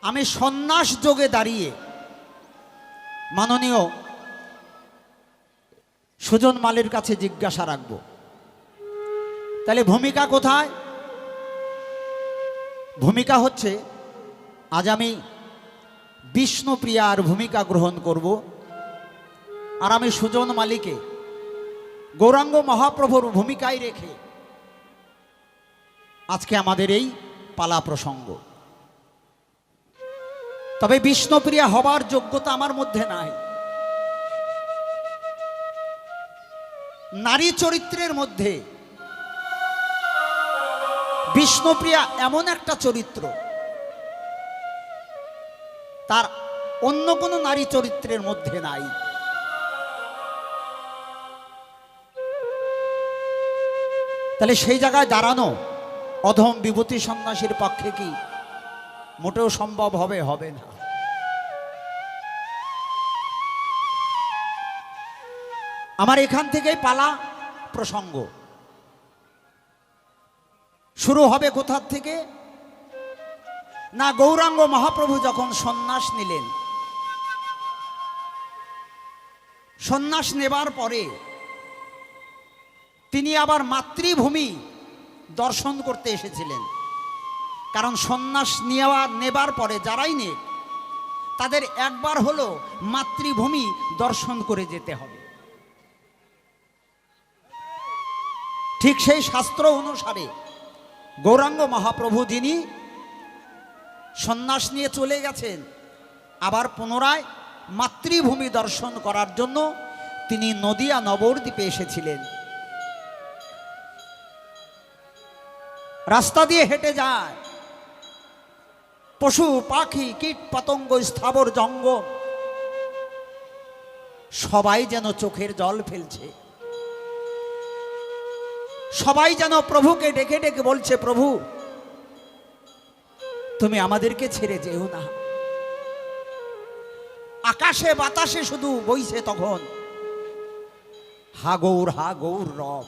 আমি সন্ন্যাস যোগে দাঁড়িয়ে মাননীয় সুজন মালির কাছে জিজ্ঞাসা রাখব, তাহলে ভূমিকা কোথায়? ভূমিকা হচ্ছে, আজ আমি বিষ্ণুপ্রিয়ার ভূমিকা গ্রহণ করব, আর আমি সুজন মালিকে গৌরাঙ্গ মহাপ্রভুর ভূমিকায় রেখে আজকে আমাদের এই পালা প্রসঙ্গ। তবে বিষ্ণুপ্রিয়া হবার যোগ্যতা আমার মধ্যে নাই। নারী চরিত্রের মধ্যে বিষ্ণুপ্রিয়া এমন একটা চরিত্র, তার অন্য কোনো নারী চরিত্রের মধ্যে নাই। তাহলে সেই জায়গায় দাঁড়ানো অধম বিভূতি সন্ন্যাসীর পক্ষে কি মোটেও সম্ভব হবে? হবে না। আমার এখান থেকেই পালা প্রসঙ্গ শুরু হবে। কোথা থেকে না, গৌরাঙ্গ মহাপ্রভু যখন সন্ন্যাস নিলেন, সন্ন্যাস নেবার পরে তিনি আবার মাতৃভূমি দর্শন করতে এসেছিলেন। কারণ সন্ন্যাস নেবার পরে যারাই নেয় তাদের একবার হলো মাতৃভূমি দর্শন করে যেতে হবে। ঠিক সেই শাস্ত্র অনুসারে গৌরাঙ্গ মহাপ্রভু যিনি সন্ন্যাস নিয়ে চলে গেছেন, আবার পুনরায় মাতৃভূমি দর্শন করার জন্য তিনি নদিয়া নবদ্বীপে এসেছিলেন। রাস্তা দিয়ে হেঁটে যায়, পশু পাখি কীট পতঙ্গ স্থাবর জঙ্গম সবাই যেন চোখের জল ফেলছে। সবাই যেন প্রভুকে ডেকে ডেকে বলছে, প্রভু তুমি আমাদেরকে ছেড়ে যেও না। আকাশে বাতাসে শুধু বইছে তখন হা গৌর রব।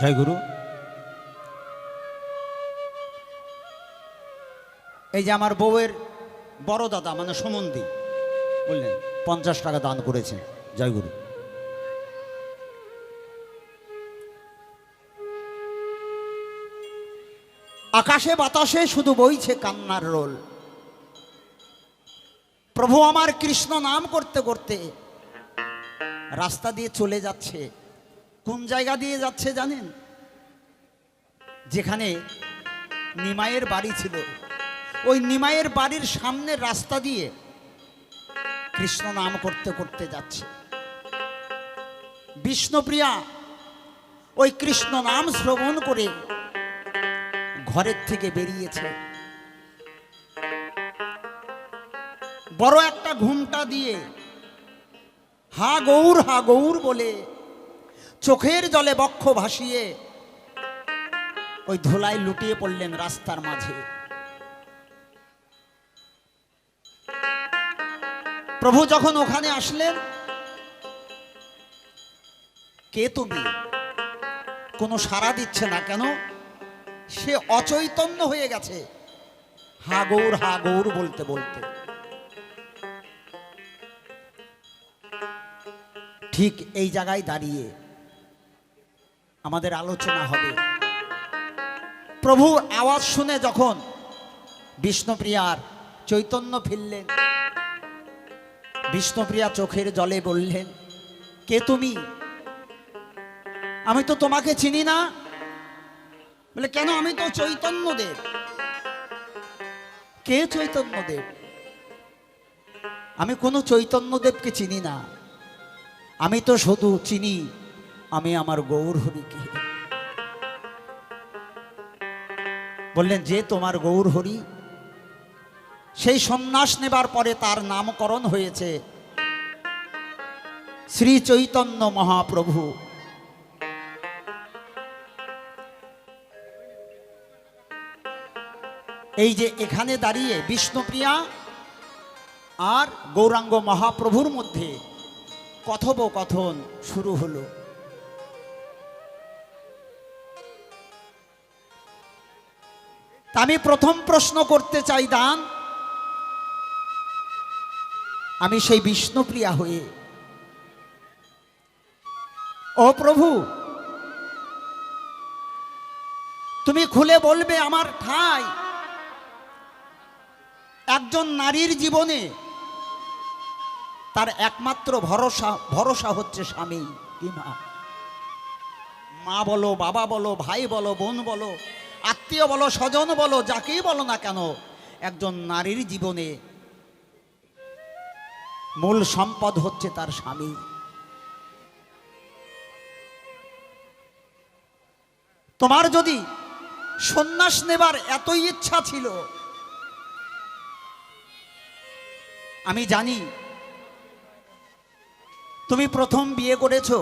জয় গুরু। এই যে আমার বউয়ের বড় দাদা মানে সুমন্দি বললেন 50 টাকা দান করেছেন। জয় গুরু। আকাশে বাতাসে শুধু বইছে কান্নার রোল। প্রভু আমার কৃষ্ণ নাম করতে করতে রাস্তা দিয়ে চলে যাচ্ছে। কোন জায়গা দিয়ে যাচ্ছে জানেন? যেখানে নিমাইয়ের বাড়ি ছিল, ওই নিমাইয়ের বাড়ির সামনের রাস্তা দিয়ে কৃষ্ণ নাম করতে করতে যাচ্ছে। বিষ্ণুপ্রিয়া ওই কৃষ্ণ নাম শ্রবণ করে ঘরের থেকে বেরিয়েছে। বড় একটা ঘুমটা দিয়ে হা গৌর বলে চোখের জলে বক্ষ ভাসিয়ে ওই ধুলায় লুটিয়ে পড়লেন রাস্তার মাঝে। প্রভু যখন ওখানে আসলেন, কে তুমি? কোনো সাড়া দিচ্ছে না কেন? সে অচৈতন্য হয়ে গেছে হা গৌর বলতে বলতে। ঠিক এই জায়গায় দাঁড়িয়ে আমাদের আলোচনা হবে। প্রভুর আওয়াজ শুনে যখন বিষ্ণুপ্রিয়ার চৈতন্য ফিরলেন, বিষ্ণুপ্রিয়া চোখের জলে বললেন, কে তুমি? আমি তো তোমাকে চিনি না। বলে, কেন? আমি তো চৈতন্যদেব। কে চৈতন্যদেব? আমি কোনো চৈতন্যদেবকে চিনি না। আমি তো শুধু চিনি আমি আমার গৌর হরিকে। বললেন, যে তোমার গৌর হরি, সেই সন্ন্যাস নেবার পরে তার নামকরণ হয়েছে শ্রী চৈতন্য মহাপ্রভু। এই যে এখানে দাঁড়িয়ে বিষ্ণুপ্রিয়া আর গৌরাঙ্গ মহাপ্রভুর মধ্যে কথোপকথন শুরু হলো। আমি প্রথম প্রশ্ন করতে চাই দান, আমি সেই বিষ্ণুপ্রিয়া হয়ে, ও প্রভু তুমি খুলে বলবে আমার ঠাই একজন নারীর জীবনে তার একমাত্র ভরসা হচ্ছে স্বামী কি মা? মা বলো, বাবা বলো, ভাই বলো, বোন বলো, আত্মীয় বলো, স্বজন বলো, যাকেই বলো না কেন, একজন নারীর জীবনে মূল সম্পদ হচ্ছে তার স্বামী। তোমার যদি সন্ন্যাস নেবার এতই ইচ্ছা ছিল, আমি জানি তুমি প্রথম বিয়ে করেছো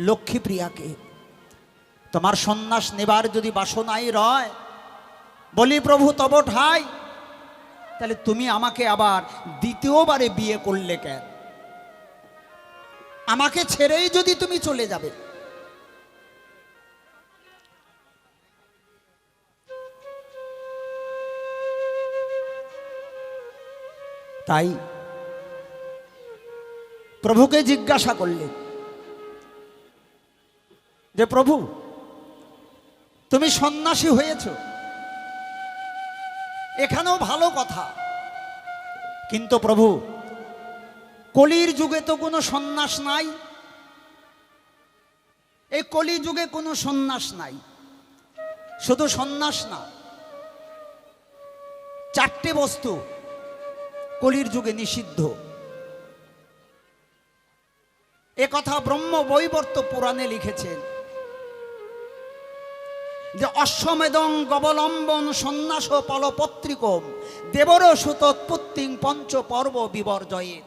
লক্ষ্মীপ্রিয়াকে, তোমার সন্ন্যাস নেবার যদি বাসনাই রয়, বলি প্রভু তব ঠাই, তাহলে তুমি আমাকে আবার দ্বিতীয়বারে বিয়ে করলে কেন? আমাকে ছেড়েই যদি তুমি চলে যাবে, তাই প্রভুকে জিজ্ঞাসা করলেন যে প্রভু তুমি সন্ন্যাসী হয়েছ, এখানেও ভালো কথা, কিন্তু প্রভু কলির যুগে তো কোনো সন্ন্যাস নাই, এই কলি যুগে কোনো সন্ন্যাস নাই। শুধু সন্ন্যাস না, 4টে বস্তু কলির যুগে নিষিদ্ধ। এ কথা ব্রহ্ম বৈবর্ত পুরাণে লিখেছেন যে অশ্বমেধং গবলম্বন সন্ন্যাস পলপত্রিকম দেবর সুতোৎপত্তিং পঞ্চ পর্ব বিবর্জয়ে।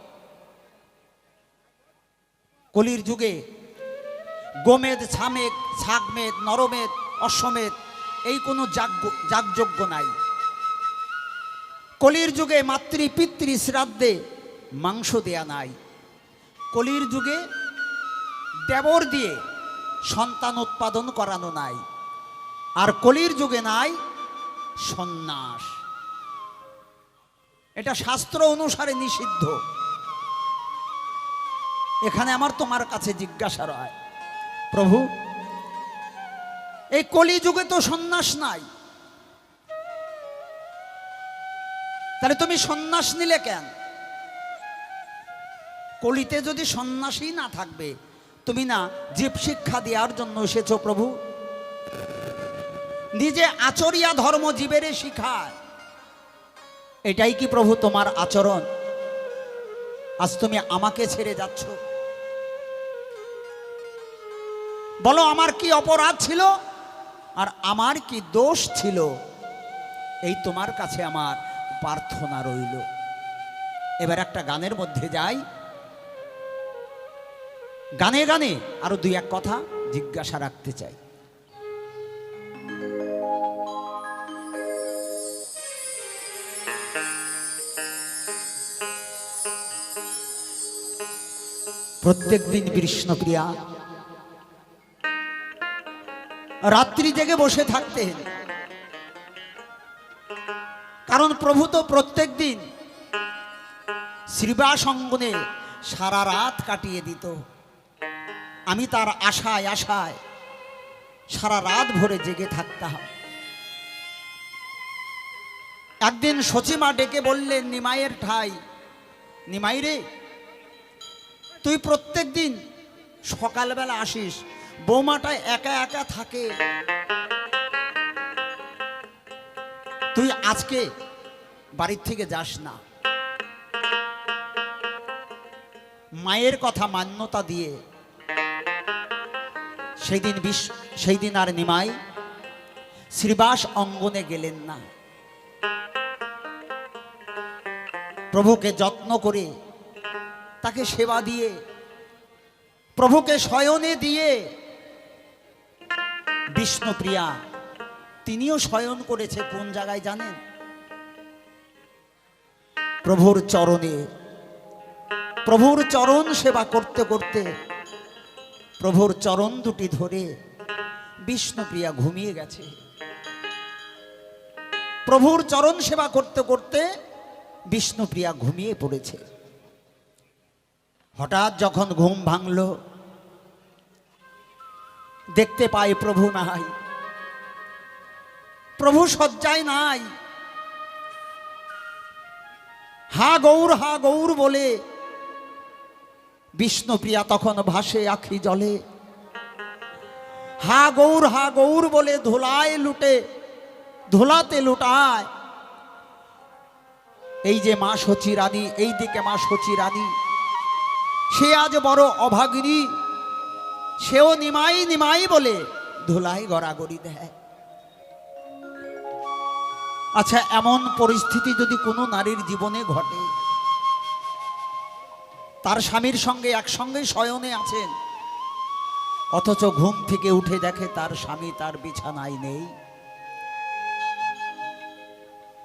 কলির যুগে গোমেদ, ছামেদ, ছাগমেদ, নরমেদ, অশ্বমেধ এই কোনো যাগযজ্ঞ নাই। কলির যুগে মাতৃ পিতৃ শ্রাদ্ধে মাংস দেয়া নাই। কলির যুগে দেবর দিয়ে সন্তান উৎপাদন করানো নাই। আর কলির যুগে নাই সন্ন্যাস, এটা শাস্ত্র অনুসারে নিষিদ্ধ। এখানে আমার তোমার কাছে জিজ্ঞাসা রয় প্রভু, এই কলি যুগে তো সন্ন্যাস নাই, তাহলে তুমি সন্ন্যাস নিলে কেন? কলিতে যদি সন্ন্যাসী না থাকবে, তুমি না জীব শিক্ষা দেওয়ার জন্য এসেছো প্রভু? নিজে আচরিয়া ধর্ম জীবেরে শিখায়, এটাই কি প্রভু তোমার আচরণ? আজ তুমি আমাকে ছেড়ে যাচ্ছ, বলো আমার কি অপরাধ ছিল আর আমার কি দোষ ছিল? এই তোমার কাছে আমার প্রার্থনা রইল। এবার একটা গানের মধ্যে যাই, গানে গানে আরো 2-1 কথা জিজ্ঞাসা রাখতে চাই। প্রত্যেক দিন কৃষ্ণপ্রিয়া রাত্রি জেগে বসে থাকতেন, কারণ প্রভু তো প্রত্যেক দিন শ্রীবাস অঙ্গনে সারা রাত কাটিয়ে দিত। আমি তার আশায় আশায় সারা রাত ভরে জেগে থাকতাম। একদিন সচিমা ডেকে বললেন, নিমাইয়ের ঠাই, নিমাই রে, তুই প্রত্যেক দিন সকালবেলা আসিস, বৌমাটা একা একা থাকে, তুই আজকে বাড়ির থেকে যাস না। মায়ের কথা মান্যতা দিয়ে সেই দিন আর নিমাই শ্রীবাস অঙ্গনে গেলেন না। প্রভুকে যত্ন করে, তাকে সেবা দিয়ে, প্রভুকে শয়নে দিয়ে, বিষ্ণুপ্রিয়া তিনিও শয়ন করেছে কোন জায়গায় জানেন? প্রভুর চরণে, প্রভুর চরণ সেবা করতে করতে প্রভুর চরণ দুটি ধরে বিষ্ণুপ্রিয়া ঘুমিয়ে গেছে। প্রভুর চরণ সেবা করতে করতে বিষ্ণুপ্রিয়া ঘুমিয়ে পড়েছে। হঠাৎ যখন ঘুম ভাঙল, দেখতে পায় প্রভু নাই, প্রভু শয্যায় নাই। হা গৌর বলে বিষ্ণুপ্রিয়া তখন ভাসে আখি জলে। হা গৌর বলে ধুলায় লুটে, ধুলাতে লুটায়। এই যে মা সচী রানী, এই দিকে মা সচী রানী, সে আজ বড় অভাগিনী, সেও নিমাই নিমাই বলে ধুলায় গড়াগড়ি দেয়। আচ্ছা, এমন পরিস্থিতি যদি কোনো নারীর জীবনে ঘটে, তার স্বামীর সঙ্গে একসঙ্গে শয়নে আছেন, অথচ ঘুম থেকে উঠে দেখে তার স্বামী তার বিছানায় নেই,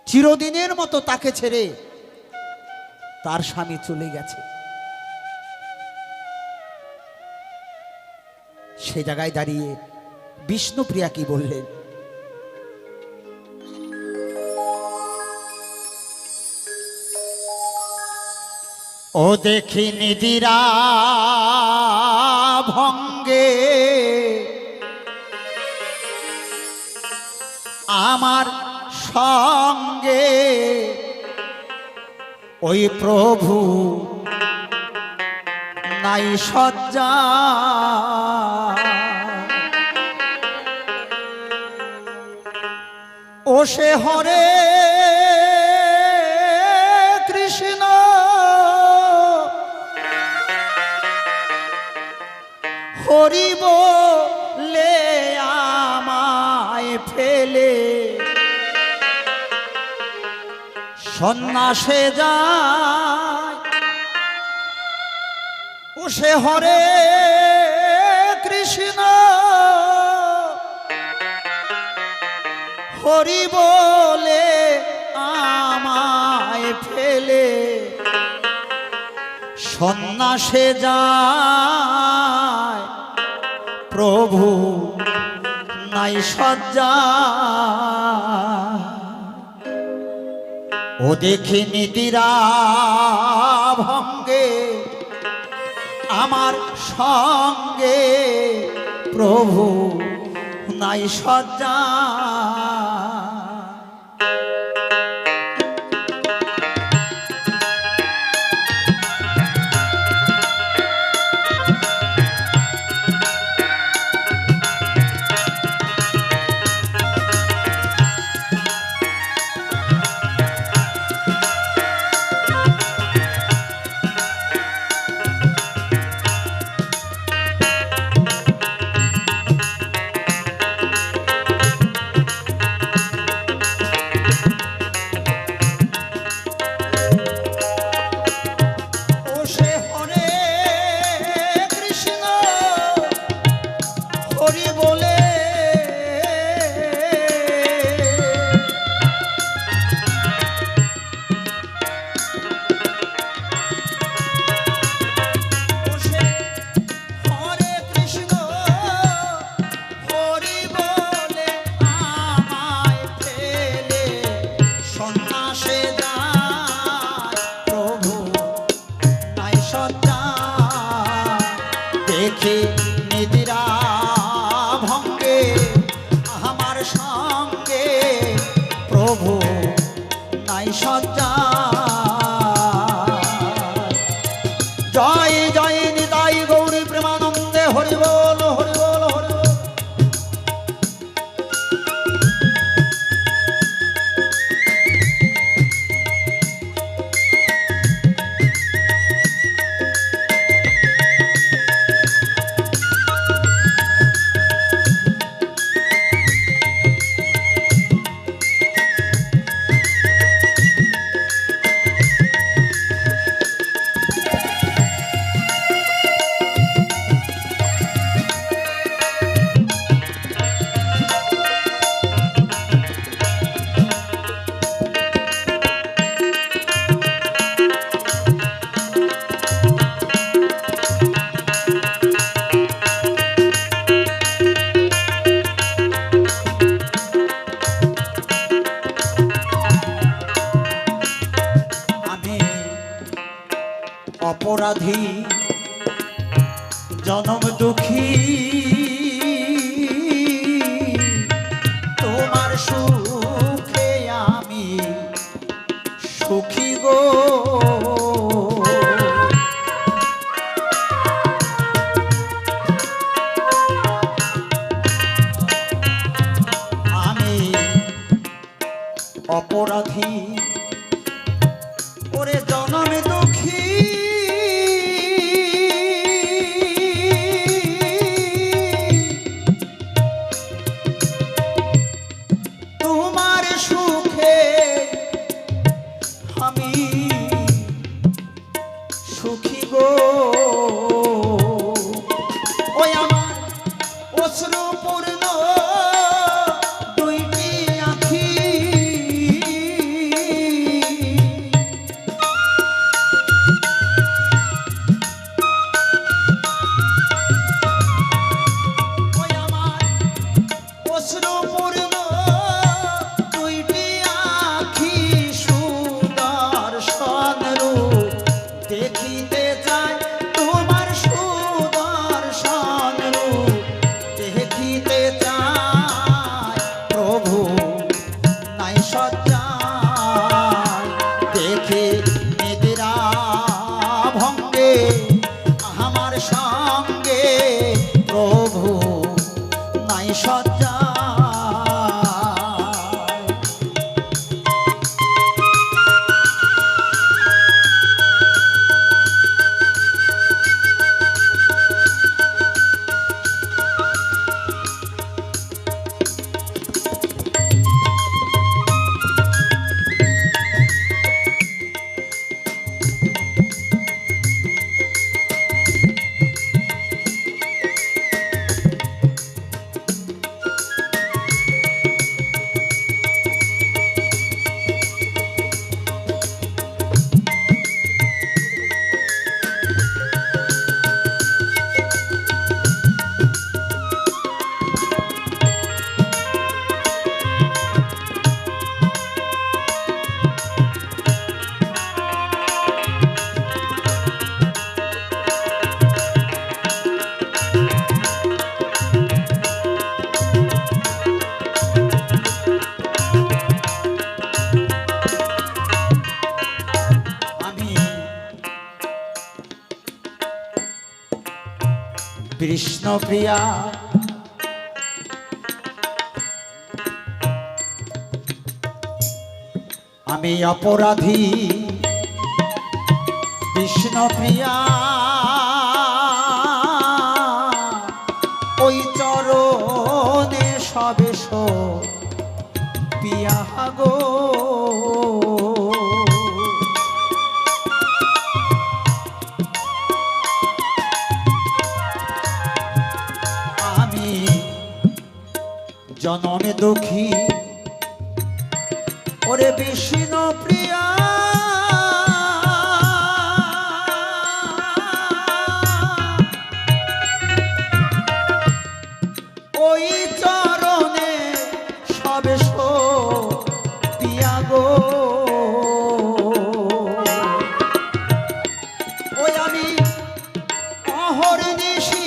চিরদিনের মতো তাকে ছেড়ে তার স্বামী চলে গেছে, সে জায়গায় দাঁড়িয়ে বিষ্ণুপ্রিয়া কি বললেন? ও দেখি নিদিরা ভঙ্গে আমার সঙ্গে ওই প্রভু নাই শয্যা, ও সে হরে কৃষ্ণ হরি বলে আমায় ফেলে সন্ন্যাসে যায়। ও সে হরে কৃষ্ণ হরি বলে আমায় ফেলে সন্ন্যাসে যায়, প্রভু নাই শয্যা। ও দেখি নিদিরা ভঙ্গে আমার সঙ্গে প্রভু নাই শয্যা। অপরাধী জনম দুঃখী তোমার সুখে আমি সুখী গো। আমি অপরাধী ওরে জনমে দুঃখী তোমার সুখে আমি সুখী গো। ওই আমার অশ্রুপূর্ণ দুইটি আঁখি ওই আমার অশ্রুপূর্ণ দুইটি আঁখি সুদর্শন রূপ দেখিতে চাই তোমার সুদর্শন রূপ দেখিতে চাই প্রভু নাই সজ্জায় দেখে নিদ্রা ভঙ্গে আমার সঙ্গে প্রভু নাই সজ্জায়। কৃষ্ণ প্রিয়া আমি অপরাধী কৃষ্ণ প্রিয়া ওই চরণে সবেশ পিয়া গো। জনমে দুঃখী ওরে বিষ্ণু প্রিয়া ওই চরণে সবেশ পিয়া গো। ওই আমি অহর্নিশি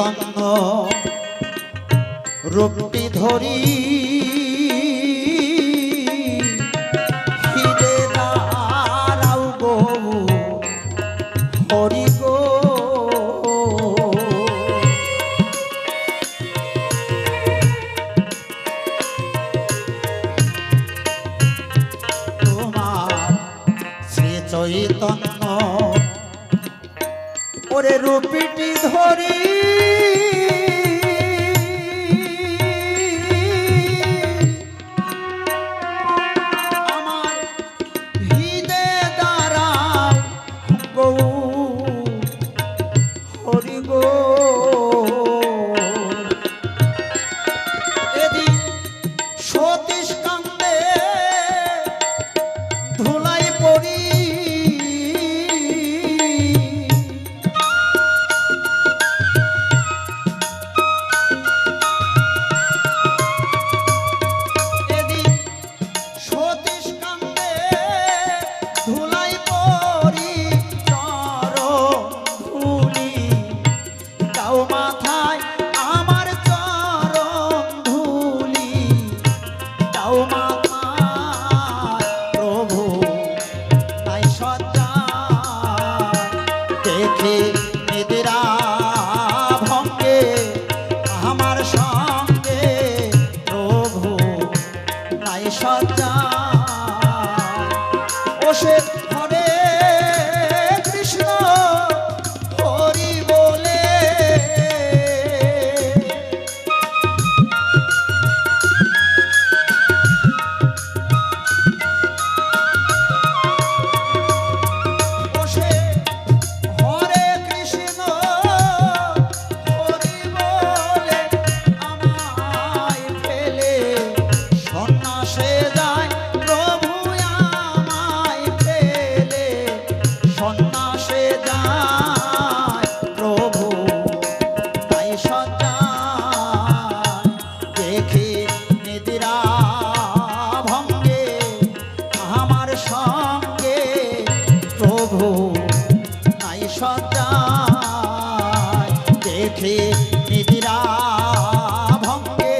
চৈতন্য রূপটি ধরি ফিরে দাঁড়াও গো হরি গো। তোমার শ্রী চৈতন্য ওরে রূপটি ধরি আমার হৃদে দাঁড়াও গো হরি গো। এদিন সতীশ কান্দে ধুলাই পড়ি দেখে নিদ্রা ভঙ্গে আমার সঙ্গে প্রভু নাই সজ্জা। ও সে হরে কৃষ্ণ হরি বলে দেখে নিদ্রা ভঙ্গে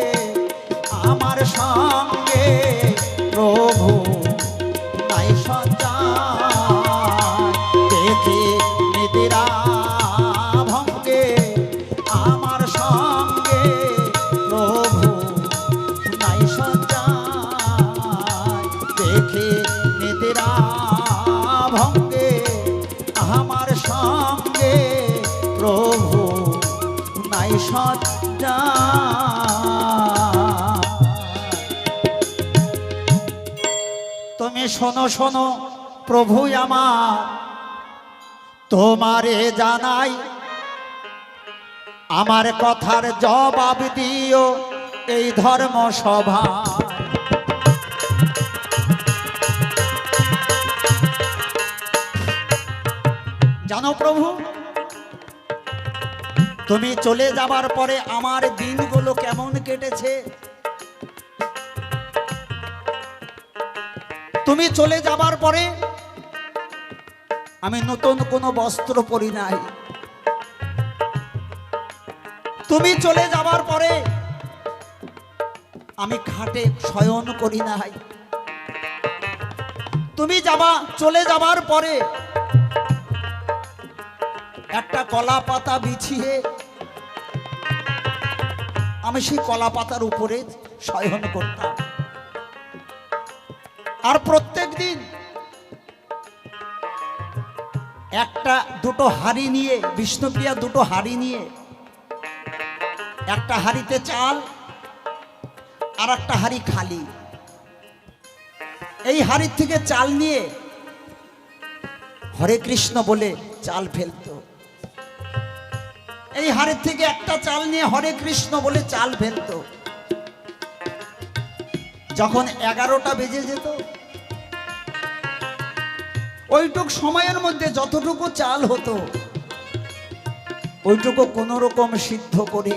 আমার সঙ্গে প্রভু নাই সজ্জায়। দেখে নিদ্রা ভঙ্গে আমার সঙ্গে প্রভু নাই সজ্জায়। দেখে নিদ্রা ভঙ্গে আমার সঙ্গে প্রভু নাই সজ্জা। তুমি শোনো শোনো প্রভু আমার তোমারে জানাই আমার কথার জবাব দিও এই ধর্ম সভা। জানো প্রভু তুমি চলে যাবার পরে আমার দিনগুলো কেমন কেটেছে। তুমি চলে যাবার পরে আমি নতুন কোনো বস্ত্র পরি নাই। তুমি চলে যাবার পরে আমি খাটে শয়ন করি নাই। তুমি চলে যাবার পরে একটা কলা পাতা বিছিয়ে আমি সেই কলা পাতার উপরে শয়ন করতাম। আর প্রত্যেক দিন একটা দুটো হাঁড়ি নিয়ে বিষ্ণুপ্রিয়া দুটো হাঁড়ি নিয়ে একটা হাঁড়িতে চাল আর একটা হাঁড়ি খালি। এই হাঁড়ির থেকে চাল নিয়ে হরে কৃষ্ণ বলে চাল ফেলতো। এই হাড়ের থেকে একটা চাল নিয়ে হরে কৃষ্ণ বলে চাল ফেলতো। যখন 11টা বেজে যেত ওইটুক সময়ের মধ্যে যতটুকু চাল হতো ওইটুকু কোনো রকম সিদ্ধ করে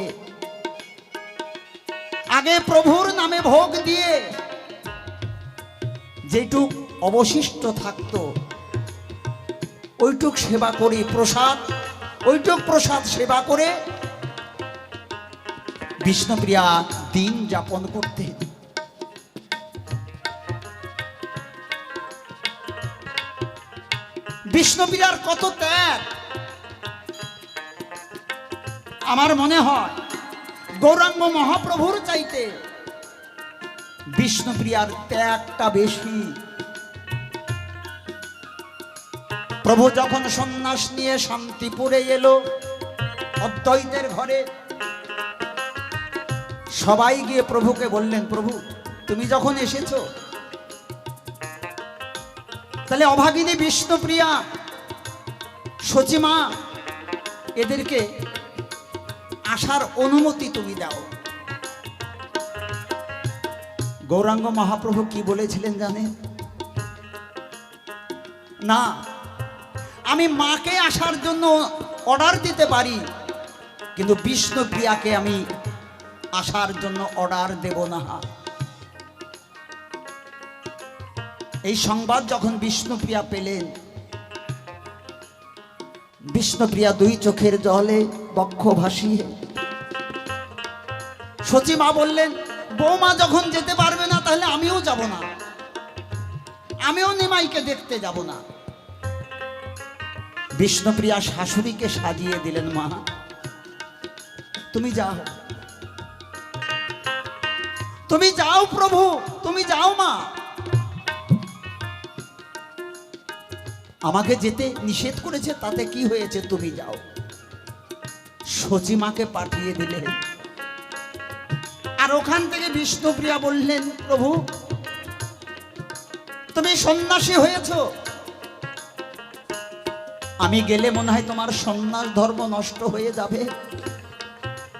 আগে প্রভুর নামে ভোগ দিয়ে যেটুক অবশিষ্ট থাকতো ওইটুক সেবা করি, প্রসাদ ওইটুক প্রসাদ সেবা করে বিষ্ণুপ্রিয়া দিন যাপন করতেন। বিষ্ণুপ্রিয়ার কত ত্যাগ! আমার মনে হয় গৌরাঙ্গ মহাপ্রভুর চাইতে বিষ্ণুপ্রিয়ার ত্যাগটা বেশি। প্রভু যখন সন্ন্যাস নিয়ে শান্তিপুরে এলো অদ্বৈতের ঘরে, সবাই গিয়ে প্রভুকে বললেন, প্রভু তুমি যখন এসেছো তাহলে অভাগিনী বিষ্ণুপ্রিয়া, সচিমা, এদেরকে আসার অনুমতি তুমি দাও। গৌরাঙ্গ মহাপ্রভু কি বলেছিলেন জানেন? না, আমি মাকে আসার জন্য অর্ডার দিতে পারি, কিন্তু বিষ্ণুপ্রিয়াকে আমি আসার জন্য অর্ডার দেব না। এই সংবাদ যখন বিষ্ণুপ্রিয়া পেলেন, বিষ্ণুপ্রিয়া দুই চোখের জলে বক্ষ ভাসিয়ে, সচিমা বললেন, বৌমা যখন যেতে পারবে না তাহলে আমিও যাব না, আমিও নিমাইকে দেখতে যাব না। বিষ্ণুপ্রিয়া শাশুড়িকে সাজিয়ে দিলেন, মা তুমি যাও, তুমি যাও প্রভু, তুমি যাও মা, আমাকে যেতে নিষেধ করেছে তাতে কি হয়েছে, তুমি যাও। সচিমাকে পাঠিয়ে দিলেন। আর ওখান থেকে বিষ্ণুপ্রিয়া বললেন, প্রভু তুমি সন্ন্যাসী হয়েছো, আমি গেলে মনে হয় তোমার সন্ন্যাস ধর্ম নষ্ট হয়ে যাবে,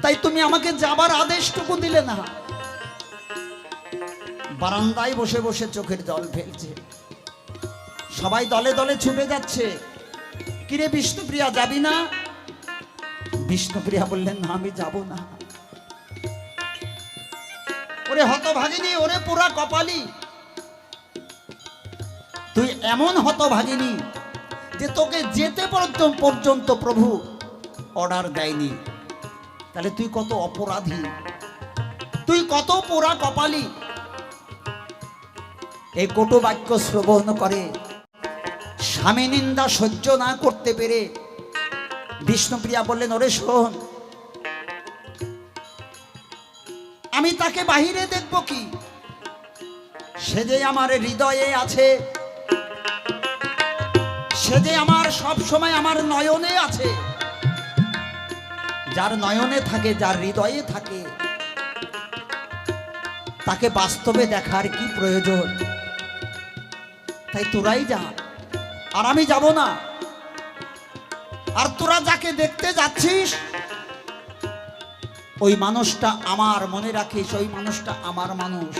তাই তুমি আমাকে যাবার আদেশটুকু দিলে না। বারান্দায় বসে বসে চোখের জল ফেলছে, সবাই দলে দলে ছুটে যাচ্ছে, কিরে বিষ্ণুপ্রিয়া যাবি না? বিষ্ণুপ্রিয়া বললেন, না আমি যাব না। ওরে হতভাগিনী, ওরে পুরা কপালি, তুই এমন হতভাগিনী যে তোকে যেতে পর্যন্ত প্রভু অর্ডার দেয়নি, তাহলে তুই কত অপরাধী, তুই কত পোড়া কপালি। এই কটু বাক্য শ্রবণ করে স্বামী নিন্দা সহ্য না করতে পেরে বিষ্ণুপ্রিয়া বললেন, ওরে শোন, আমি তাকে বাহিরে দেখব কি, সে যে আমার হৃদয়ে আছে, সে যে আমার সব সময় আমার নয়নে আছে। যার নয়নে থাকে, যার হৃদয়ে থাকে, তাকে বাস্তবে দেখার কি প্রয়োজন? তাই তোরাই যা, আর আমি যাব না। আর তোরা যাকে দেখতে যাচ্ছিস ওই মানুষটা আমার, মনে রাখিস ওই মানুষটা আমার মানুষ।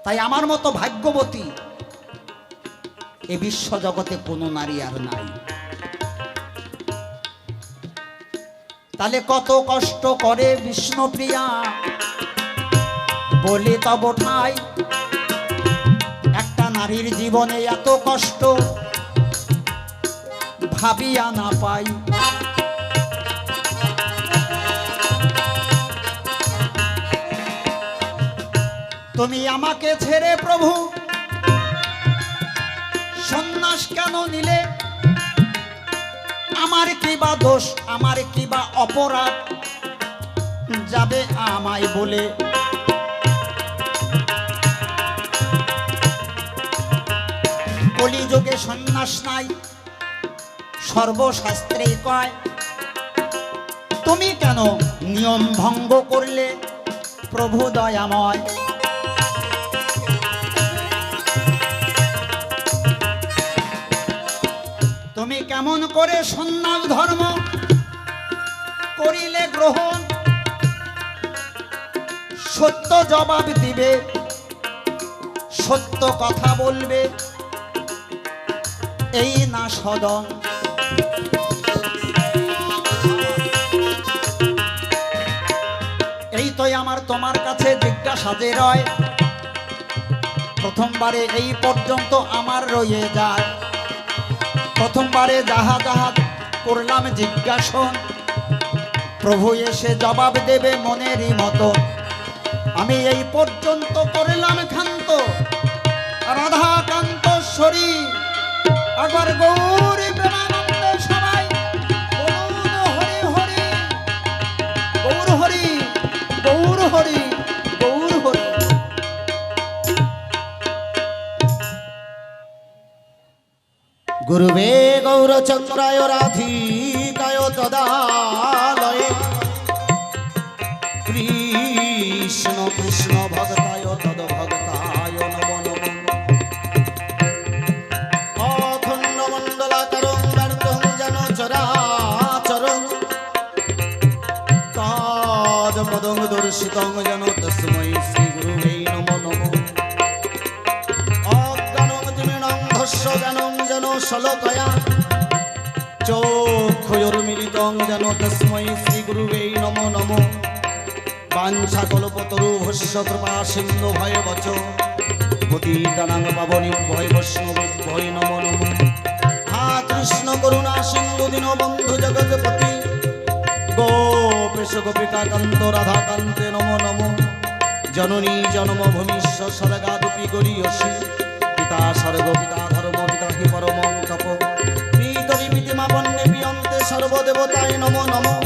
তাই আমার মতো ভাগ্যবতী এ বিশ্ব জগতে কোনো নারী আর নাই। তাহলে কত কষ্ট করে বিষ্ণুপ্রিয়া বলে তব ঠাই, একটা নারীর জীবনে এত কষ্ট ভাবিয়া না পাই। তুমি আমাকে ছেড়ে প্রভু সন্ন্যাস কেন নিলে? আমার কি বা দোষ, আমার কি বা অপরাধ যাবে আমায় বলে? কলিযুগে সন্ন্যাস নাই, সর্বশাস্ত্রে কয়। তুমি কেন নিয়ম ভঙ্গ করলে প্রভু দয়াময়? তুমি কেমন করে সন্ন্যাস ধর্ম করিলে গ্রহণ? সত্য জবাব দিবে, সত্য কথা বলবে, এই না সদন। এই তো আমার তোমার কাছে জিজ্ঞাসা যে রয়, প্রথমবারে এই পর্যন্ত আমার রয়ে যায়। প্রথমবারে যাহা যাহা করলাম জিজ্ঞাসন, প্রভু এসে জবাব দেবে মনেরই মতো। আমি এই পর্যন্ত করলাম ক্ষান্ত, রাধাকান্তশ্বরী। একবার গৌরী প্রেমানন্দে সবাই বলুন হরি হরি, গৌর হরি, গৌর হরি, গৌর হরি। গুরুবে গৌরচন্দ্রায় রাধিকায় তদালয়ে, কৃষ্ণ কৃষ্ণ ভক্তায় তদ্ভক্তায় নমো নমঃ। অখণ্ড মণ্ডলাকারং ব্যর্থং যেন চরাচরং, তদ্পদং দর্শিতং যেন তস্मै শ্রী গুরুবে নমো নমঃ। অজ্ঞানং তিমিরং ধস্য জ্ঞানং যেন শলকয়া, চক্ষুর্মিলিতং যেন তস্मै শ্রী গুরুবে নমো নমঃ। বাঞ্ছাকল্পতরুভ্যশ্চ কৃপা সিন্ধু ভয়বচ, পতিতানাং পাবনেভ্যো বৈষ্ণবেভ্যো নমো নমঃ। হা কৃষ্ণ করুণা সিন্ধু দীনবন্ধু জগৎপতি, গোপেশ গোপিকা কান্ত রাধাকান্তে নমো নমঃ। জননী জন্মভূমিষ্য স্বর্গাদপি গরীয়সী, পিতা স্বর্গ পিতা ধর্ম পিতা হি পরমং তপ। পিতরি পিতিমাপন্নে পিয়ন্তে সর্বদেবতায় নমো নমঃ।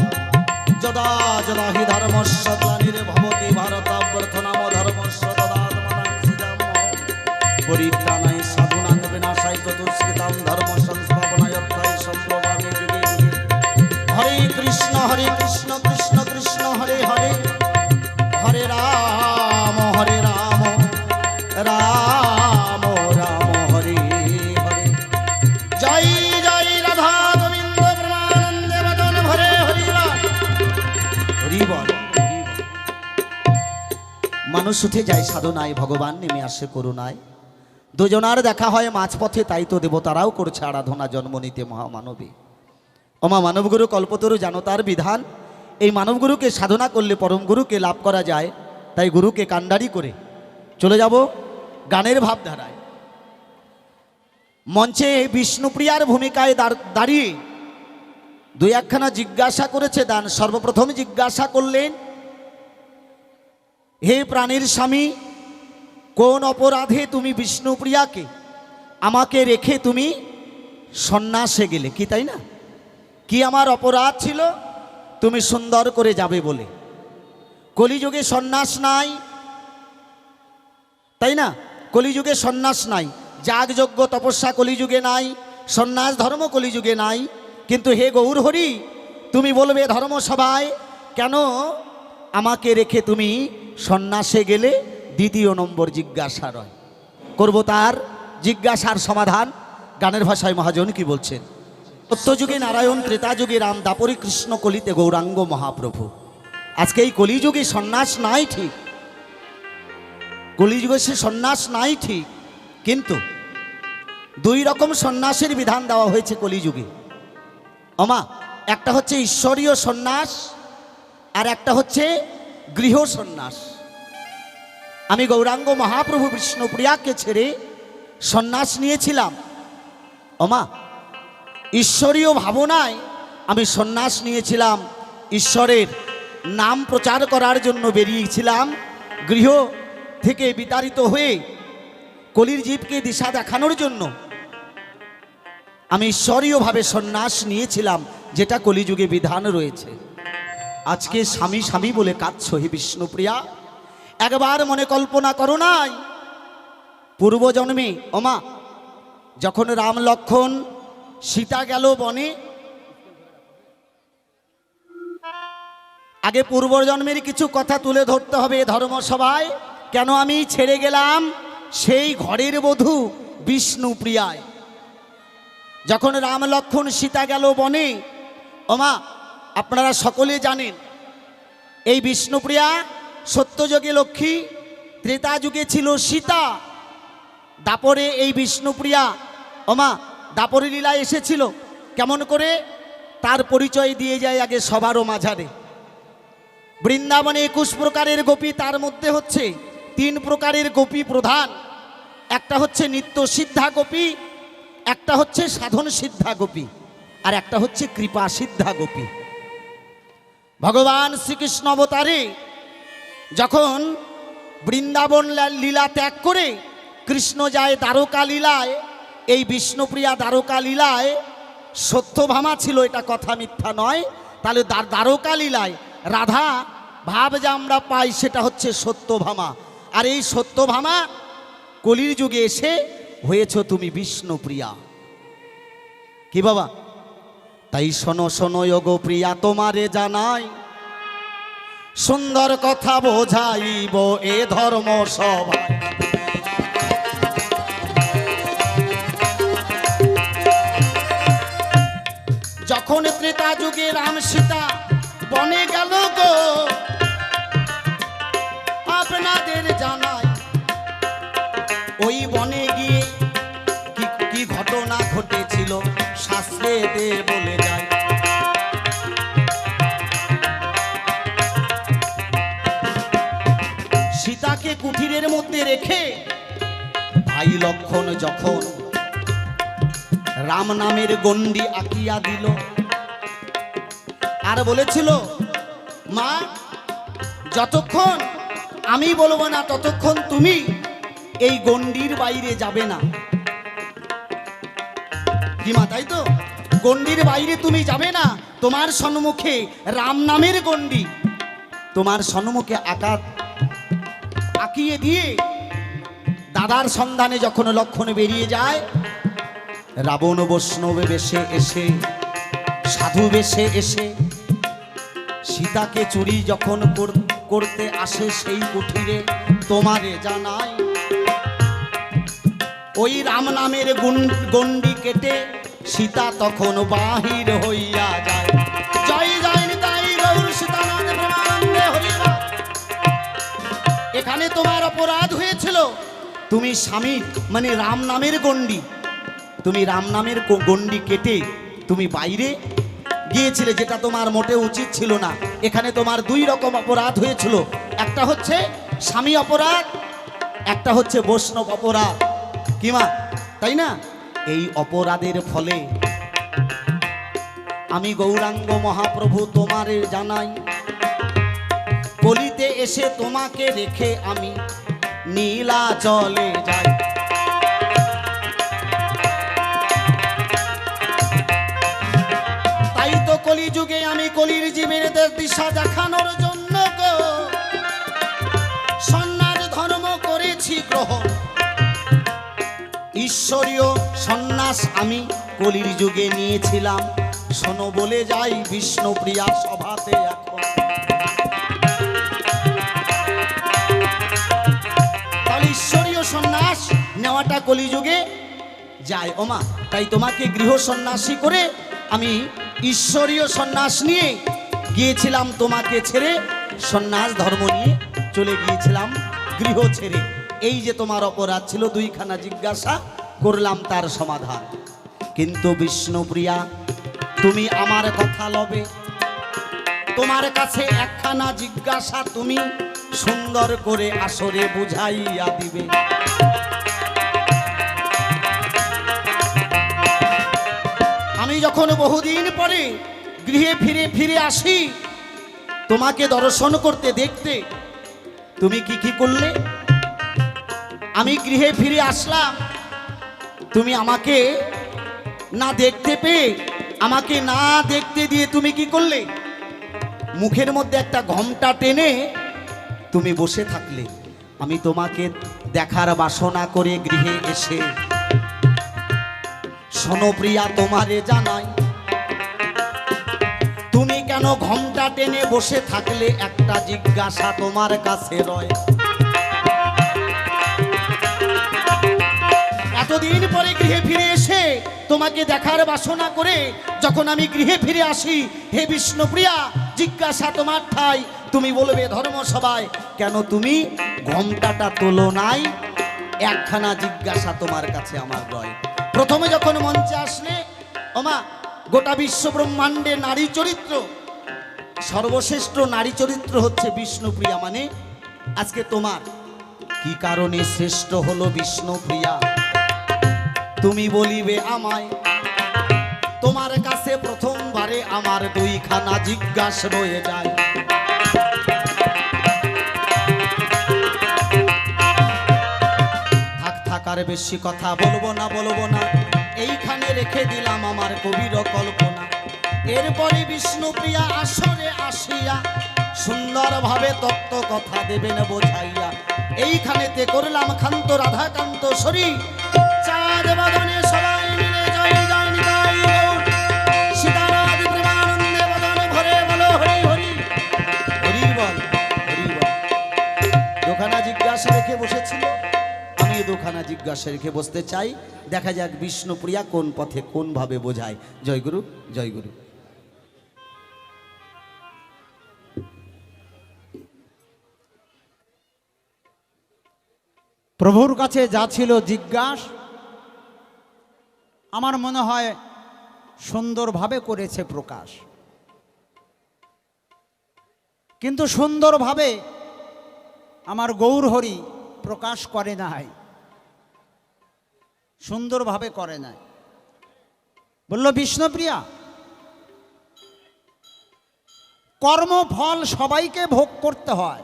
যদা যদা হি ধর্মস্য গ্লানির্ভবতি ভারতাবর্ত নাম ধর্মস্য তদাত্মনাং সৃজামঃ। পরিত্রাণায় সাধুনাং বিনাশায় চতুষ্কৃতাং ধর্ম সংস্থাপনায় অর্থায় সম্প্রভাবে যুগে যুগে। হরে কৃষ্ণ কৃষ্ণ কৃষ্ণ হরে হরে, হরে রাম রাম রাম হরে হরে। জয় জয় রাধা গোবিন্দ প্রেমানন্দে মদন ভরে হরি হরি বল। মানুষ উঠে যায় সাধনায়, ভগবান নেমে আসে করুণায়। দুজনার দেখা হয় মাঝপথে, তাই তো দেবতারাও করছে আরাধনা জন্ম নিতে মহামানবী। ওমা মানবগুরু কল্পতরু জানো তার বিধান। এই মানবগুরুকে সাধনা করলে পরম গুরুকে লাভ করা যায়। তাই গুরুকে কান্ডারি করে চলে যাব গানের ভাবধারায়। মঞ্চে বিষ্ণুপ্রিয়ার ভূমিকায় দাঁড়িয়ে দুই একখানা জিজ্ঞাসা করেছে দান। সর্বপ্রথম জিজ্ঞাসা করলেন, হে প্রাণীর স্বামী, কোন অপরাধে তুমি বিষ্ণুপ্রিয়াকে আমাকে রেখে তুমি সন্ন্যাসে গেলে? কি তাই না? কি আমার অপরাধ ছিল তুমি সুন্দর করে যাবে বলে? কলিযুগে সন্ন্যাস নাই, তাই না? কলিযুগে সন্ন্যাস নাই, যাগযজ্ঞ তপস্যা কলিযুগে নাই, সন্ন্যাস ধর্ম কলিযুগে নাই। কিন্তু হে গৌর হরি, তুমি বলবে ধর্মসভায়, কেন আমাকে রেখে তুমি সন্ন্যাসে গেলে? দ্বিতীয় নম্বর জিজ্ঞাসা রয় করব, তার জিজ্ঞাসার সমাধান গানের ভাষায় মহাজন কি বলছেন। সত্যযুগে নারায়ণ, ত্রেতাযুগে রাম, দাপরে কৃষ্ণ, কলিতে গৌরাঙ্গ মহাপ্রভু। আজকে এই কলিযুগে সন্ন্যাস নাই ঠিক, কলিযুগে সে সন্ন্যাস নাই ঠিক, কিন্তু দুই রকম সন্ন্যাসের বিধান দেওয়া হয়েছে কলিযুগে। ওমা, একটা হচ্ছে ঈশ্বরীয় সন্ন্যাস, আর একটা হচ্ছে গৃহ সন্ন্যাস। আমি গৌরাঙ্গ মহাপ্রভু বিষ্ণুপ্রিয়াকে ছেড়ে সন্ন্যাস নিয়েছিলাম। ওমা, ঈশ্বরীয় ভাবনায় আমি সন্ন্যাস নিয়েছিলাম, ঈশ্বরের নাম প্রচার করার জন্য বেরিয়েছিলাম। গৃহ থেকে বিতাড়িত হয়ে কলির জীবকে দিশা দেখানোর জন্য আমি ঈশ্বরীয়ভাবে সন্ন্যাস নিয়েছিলাম, যেটা কলিযুগে বিধান রয়েছে। আজকে স্বামী স্বামী বলে কাঁদছ হে বিষ্ণুপ্রিয়া, একবার মনে কল্পনা করো নাই পূর্বজন্মে। ওমা, যখন রাম লক্ষ্মণ সীতা গেল বনে, আগে পূর্বজন্মের কিছু কথা তুলে ধরতে হবে ধর্মসভায়। কেন আমি ছেড়ে গেলাম সেই ঘরের বধূ বিষ্ণুপ্রিয়ায়? যখন রাম লক্ষ্মণ সীতা গেল বনে, ওমা আপনারা সকলে জানেন এই বিষ্ণুপ্রিয়া সত্যযুগে লক্ষ্মী, ত্রেতাযুগে ছিল সীতা, দাপরে এই বিষ্ণুপ্রিয়া ওমা দাপরে লীলায় এসেছিল। কেমন করে তার পরিচয় দিয়ে যায় আগে সবারও মাঝারে। বৃন্দাবনে 21 প্রকারের গোপী, তার মধ্যে হচ্ছে 3 প্রকারের গোপী প্রধান। একটা হচ্ছে নিত্য সিদ্ধা গোপী, একটা হচ্ছে সাধন সিদ্ধা গোপী, আর একটা হচ্ছে কৃপা সিদ্ধা গোপী। ভগবান শ্রীকৃষ্ণ অবতারে যখন বৃন্দাবন লীলা ত্যাগ করে কৃষ্ণ যায় দ্বারকা লীলায়, এই বিষ্ণুপ্রিয়া দ্বারকা লীলায় সত্যভামা ছিল, এটা কথা মিথ্যা নয়। তাহলে দ্বারকা লীলায় রাধা ভাব যা আমরা পাই সেটা হচ্ছে সত্যভামা। আর এই সত্যভামা কলির যুগে এসে হয়েছ তুমি বিষ্ণুপ্রিয়া। কি বাবা? তাই শোনো শোনো গো প্রিয়া, তোমারে জানাই সুন্দর কথা বোঝাইব এ ধর্ম সভায়। যখন ত্রেতা যুগে রাম সীতা বনে গেল গো, আপনাদের জানাই ওই বনে গিয়ে কি ঘটনা ঘটেছিল শাস্ত্রে বলে যায়। সীতাকে কুঠিরের মধ্যে রেখে ভাই লক্ষণ যখন রাম নামের গণ্ডি আঁকিয়া দিল, আর বলেছিল মা যতক্ষণ আমি বলবো না ততক্ষণ তুমি এই গণ্ডির বাইরে যাবে না। কি মা, তাই তো? গণ্ডির বাইরে তুমি যাবে না। তোমার সম্মুখে রাম নামের গণ্ডি তোমার সম্মুখে আঁকিয়ে দিয়ে দাদার সন্ধানে যখন লক্ষণ বেরিয়ে যায়, রাবণ বৈষ্ণব বেশে এসে, সাধু বেশে এসে সীতাকে চুরি যখন করতে আসে সেই কুঠিরে, তোমারে জানাই ওই রাম নামের গণ্ডি কেটে সীতা তখন বাহির হইয়া যায়। জয় জয় নিতাই গৌর সীতানাথ প্রেমানন্দে হরিবা। এখানে তোমার অপরাধ হয়েছিল, তুমি স্বামী মানে রাম নামের গণ্ডি, তুমি রাম নামের গণ্ডি কেটে তুমি বাইরে গিয়েছিলে, যেটা তোমার মোটে উচিত ছিল না। এখানে তোমার দুই রকম অপরাধ হয়েছিল, একটা হচ্ছে স্বামী অপরাধ, একটা হচ্ছে বৈষ্ণব অপরাধ। কি মা, তাই না? এই অপরাধের ফলে আমি গৌরাঙ্গ মহাপ্রভু তোমারে জানাই, কলিতে এসে তোমাকে রেখে আমি নীলাচলে যাই। তাই তো কলিযুগে আমি কলির জীবের দিশা দেখানোর জন্য গো সন্ন্যাস ধর্ম করেছি গ্রহণ। ঈশ্বরীয় সন্ন্যাস আমি কলির যুগে নিয়েছিলাম, শোনো বলে যাই বিষ্ণুপ্রিয়া সভাতে এখন। তাহলে ঈশ্বরীয় সন্ন্যাস নেওয়াটা কলিযুগে যায় ওমা। তাই তোমাকে গৃহ সন্ন্যাসী করে আমি ঈশ্বরীয় সন্ন্যাস নিয়ে গিয়েছিলাম, তোমাকে ছেড়ে সন্ন্যাস ধর্ম নিয়ে চলে গিয়েছিলাম গৃহ ছেড়ে। এই যে তোমার অপরাধ ছিল, দুইখানা জিজ্ঞাসা করলাম, তার সমাধান। কিন্তু বিষ্ণুপ্রিয়া তুমি আমার কথা লবে, তোমার কাছে একখানা জিজ্ঞাসা তুমি সুন্দর করে আসরে বুঝাইয়া দিবে। আমি যখন বহুদিন পরে গৃহে ফিরে আসি তোমাকে দর্শন করতে দেখতে, তুমি কি করলে? আমি গৃহে ফিরে আসলাম, তুমি আমাকে না দেখতে পেয়ে, আমাকে না দেখতে দিয়ে তুমি কি করলে? মুখের মধ্যে একটা ঘোমটা টেনে তুমি বসে থাকলে। আমি তোমাকে দেখার বাসনা করে গৃহে এসে, শোনো প্রিয়া তোমারে জানাই, তুমি কেন ঘোমটা টেনে বসে থাকলে? একটা জিজ্ঞাসা তোমার কাছে রয়। এতদিন পরে গৃহে ফিরে এসে তোমাকে দেখার বাসনা করে যখন আমি গৃহে ফিরে আসি, হে বিষ্ণুপ্রিয়া জিজ্ঞাসা তোমার ঠাই, তুমি বলবে ধর্মসভায় কেন তুমি ঘোমটাটা তোলো নাই? একখানা জিজ্ঞাসা তোমার কাছে আমার রয়। প্রথমে যখন মঞ্চে আসলে ওমা, গোটা বিশ্ব ব্রহ্মাণ্ডে নারী চরিত্র, সর্বশ্রেষ্ঠ নারী চরিত্র হচ্ছে বিষ্ণুপ্রিয়া। মানে আজকে তোমার কি কারণে শ্রেষ্ঠ হলো বিষ্ণুপ্রিয়া? তুমি বলিবে আমায়, তোমার কাছে প্রথমবার ঘরে আমার দুইখানা জিজ্ঞাসা রয়ে যায়। থাকার বেশি কথা বলবো না, এইখানে রেখে দিলাম আমার কবির কল্পনা। এরপরে বিষ্ণুপ্রিয়া আসরে আসিয়া সুন্দরভাবে তত্ত্ব কথা দেবেন বোঝাইয়া। এইখানেতে করলাম ক্ষান্ত রাধাকান্ত শরী, চাঁদ বদনে সবাই মিলে জয় জয় নিতাই গৌর, সীতারাধ প্রেমানন্দে বদন ভরে বলো হরি হরি হরি বল হরি বল। দুখানা জিজ্ঞাসা রেখে বসেছিল, আমি দুখানা জিজ্ঞাসা রেখে বসতে চাই। দেখা যাক বিষ্ণুপ্রিয়া কোন পথে কোন ভাবে বোঝায়। জয় গুরু, জয় গুরু। প্রভুর কাছে যা ছিল জিজ্ঞাসা, আমার মনে হয় সুন্দরভাবে করেছে প্রকাশ, কিন্তু সুন্দরভাবে আমার গৌরহরি প্রকাশ করে নাই, সুন্দরভাবে করে নাই। বলল বিষ্ণুপ্রিয়া, কর্মফল সবাইকে ভোগ করতে হয়,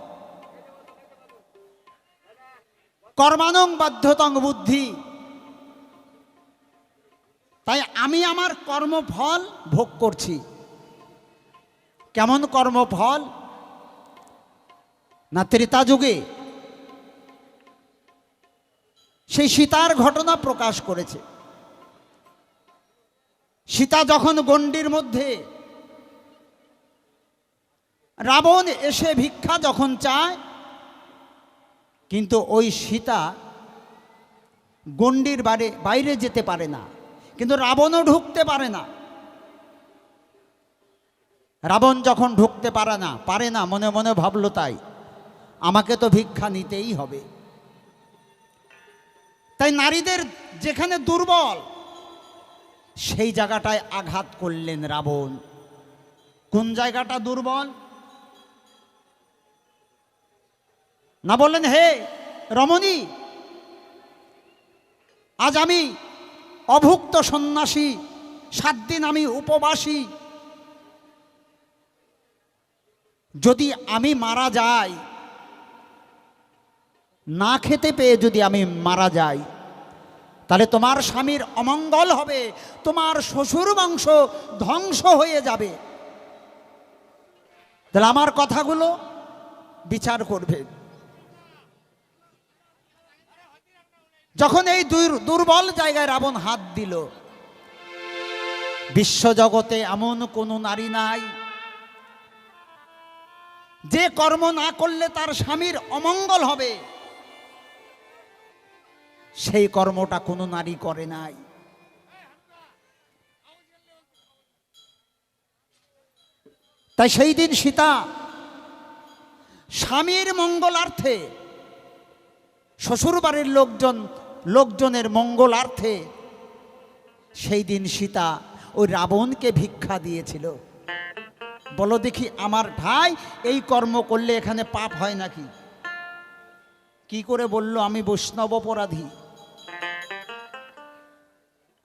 কর্মানং বাধ্যতং বুদ্ধি। তাই আমি আমার কর্মফল ভোগ করছি। কেমন কর্মফল? না ত্রেতা যুগে সেই সীতার ঘটনা প্রকাশ করেছে। সীতা যখন গণ্ডির মধ্যে, রাবণ এসে ভিক্ষা যখন চায়, কিন্তু ওই সীতা গণ্ডির বাইরে যেতে পারে না, কিন্তু রাবণও ঢুকতে পারে না। রাবণ যখন ঢুকতে পারে না মনে মনে ভাবলো, তাই আমাকে তো ভিক্ষা নিতেই হবে। তাই নারীদের যেখানে দুর্বল সেই জায়গাটায় আঘাত করলেন রাবণ। কোন জায়গাটা দুর্বল? না বললেন, হে রমণী, আজ আমি অভুক্ত সন্ন্যাসী, 7 দিন আমি উপবাসী, যদি আমি মারা যাই, না খেতে পেয়ে যদি আমি মারা যাই, তাহলে তোমার স্বামীর অমঙ্গল হবে, তোমার শ্বশুর বংশ ধ্বংস হয়ে যাবে। তাহলে আমার কথাগুলো বিচার করবে। যখন এই দুর্বল জায়গায় রাবণ হাত দিল, বিশ্বজগতে এমন কোনো নারী নাই যে কর্ম না করলে তার স্বামীর অমঙ্গল হবে, সেই কর্মটা কোনো নারী করে নাই। তাই সেই দিন সীতা স্বামীর মঙ্গলার্থে, শ্বশুরবাড়ির লোকজনের মঙ্গলার্থে সেই দিন সীতা ওই রাবণকে ভিক্ষা দিয়েছিল। বলো দেখি আমার ভাই, এই কর্ম করলে এখানে পাপ হয় নাকি? কি করে বলল, আমি বৈষ্ণব অপরাধী,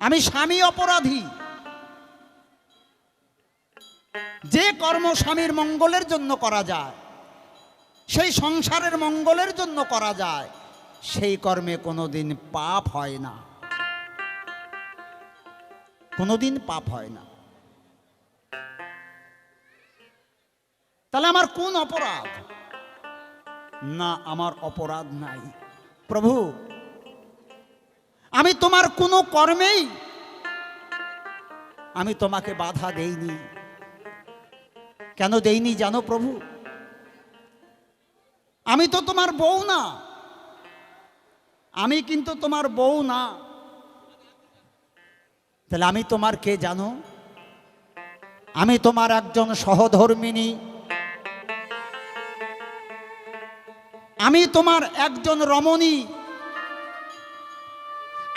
আমি স্বামী অপরাধী। যে কর্ম স্বামীর মঙ্গলের জন্য করা যায়, সেই সংসারের মঙ্গলের জন্য করা যায়, সেই কর্মে কোনোদিন পাপ হয় না, কোনোদিন পাপ হয় না। তাহলে আমার কোন অপরাধ? না, আমার অপরাধ নাই। প্রভু, আমি তোমার কোনো কর্মেই আমি তোমাকে বাধা দেইনি। কেন দেইনি জানো প্রভু? আমি তো তোমার বউ না, আমি কিন্তু তোমার বউ না। তাহলে আমি তোমার কে জানো? আমি তোমার একজন সহধর্মিণী, আমি তোমার একজন রমণী,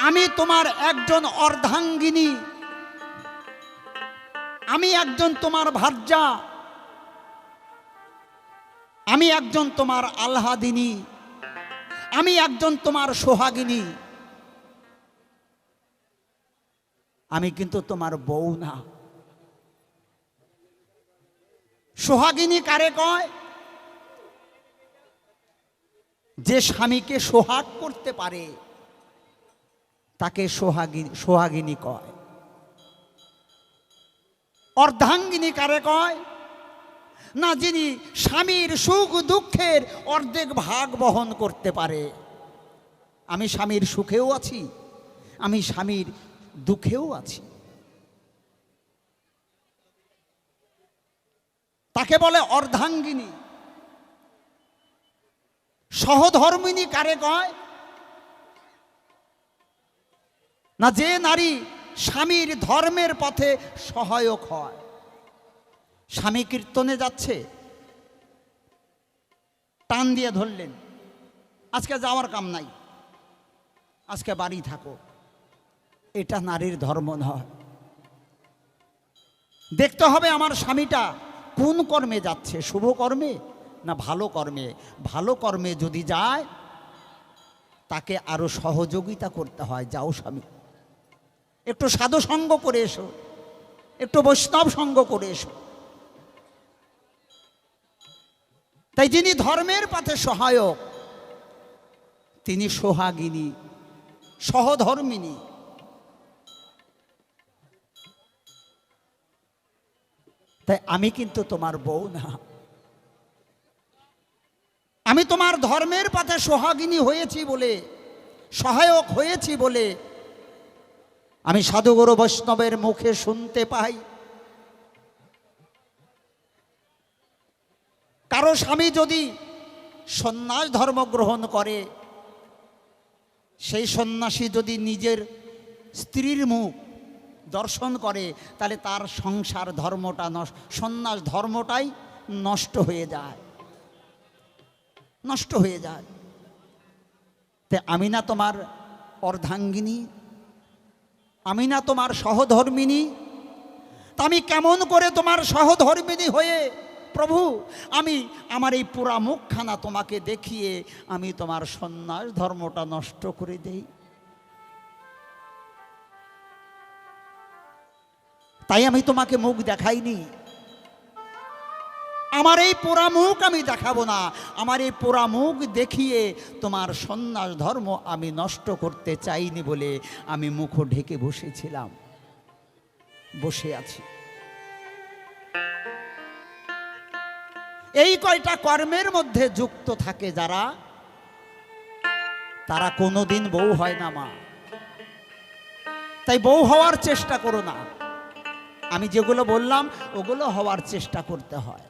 আমি তোমার একজন অর্ধাঙ্গিনী, আমি একজন তোমার ভার্যা, আমি একজন তোমার আহ্লাদিনী, আমি একজন তোমার সোহাগিনী। আমি কিন্তু তোমার বউ না। সোহাগিনী কারে কয়? যে স্বামীকে সোহাগ করতে পারে তাকে সোহাগিনী কয়। অর্ধাঙ্গিনী কারে কয়? না, যিনি স্বামীর সুখ দুঃখের অর্ধেক ভাগ বহন করতে পারে। আমি স্বামীর সুখেও আছি, আমি স্বামীর দুঃখেও আছি, তাকে বলে অর্ধাঙ্গিনী। সহধর্মিনী কারে কয়? না, যে নারী স্বামীর ধর্মের পথে সহায়ক হয়। স্বামী কীর্তনে যাচ্ছে, টান দিয়ে ধরলেন, আজকে যাওয়ার কাম নাই, আজকে বাড়ি থাকো, এটা নারীর ধর্ম নয়। দেখতে হবে আমার স্বামীটা কোন কর্মে যাচ্ছে, শুভ কর্মে না ভালো কর্মে। ভালো কর্মে যদি যায় তাকে আরো সহযোগিতা করতে হয়। যাও স্বামী, একটু সাধু সঙ্গ করে এসো, একটু বৈষ্ণব সঙ্গ করে এসো। তাই যিনি ধর্মের পথে সহায়ক তিনি সোহাগিনী, সহধর্মিনী। তাই আমি কিন্তু তোমার বউ না, আমি তোমার ধর্মের পথে সোহাগিনী হয়েছি বলে, সহায়ক হয়েছি বলে আমি সাধুগুরু বৈষ্ণবের মুখে শুনতে পাই, কারো স্বামী যদি সন্ন্যাস ধর্ম গ্রহণ করে, সেই সন্ন্যাসী যদি নিজের স্ত্রীর মুখ দর্শন করে, তাহলে তার সংসার ধর্মটা সন্ন্যাস ধর্মটাই নষ্ট হয়ে যায়, নষ্ট হয়ে যায়। তাই আমি না তোমার অর্ধাঙ্গিনী, আমি না তোমার সহধর্মিনী? তা আমি কেমন করে তোমার সহধর্মিনী হয়ে প্রভু আমি আমার এই পুরা মুখখানা তোমাকে দেখিয়ে আমি তোমার সন্ন্যাস ধর্মটা নষ্ট করে দেই? তাই আমি তোমাকে মুখ দেখাইনি। আমার এই পোড়া মুখ আমি দেখাবো না, আমার এই পোড়া মুখ দেখিয়ে তোমার সন্ন্যাস ধর্ম আমি নষ্ট করতে চাইনি বলে আমি মুখ ঢেকে বসেছিলাম, বসে আছি। এই কয়টা কর্মের মধ্যে যুক্ত থাকে যারা, তারা কোনোদিন বউ হয় না মা। তাই বউ হওয়ার চেষ্টা করো না। আমি যেগুলো বললাম ওগুলো হওয়ার চেষ্টা করতে হয়।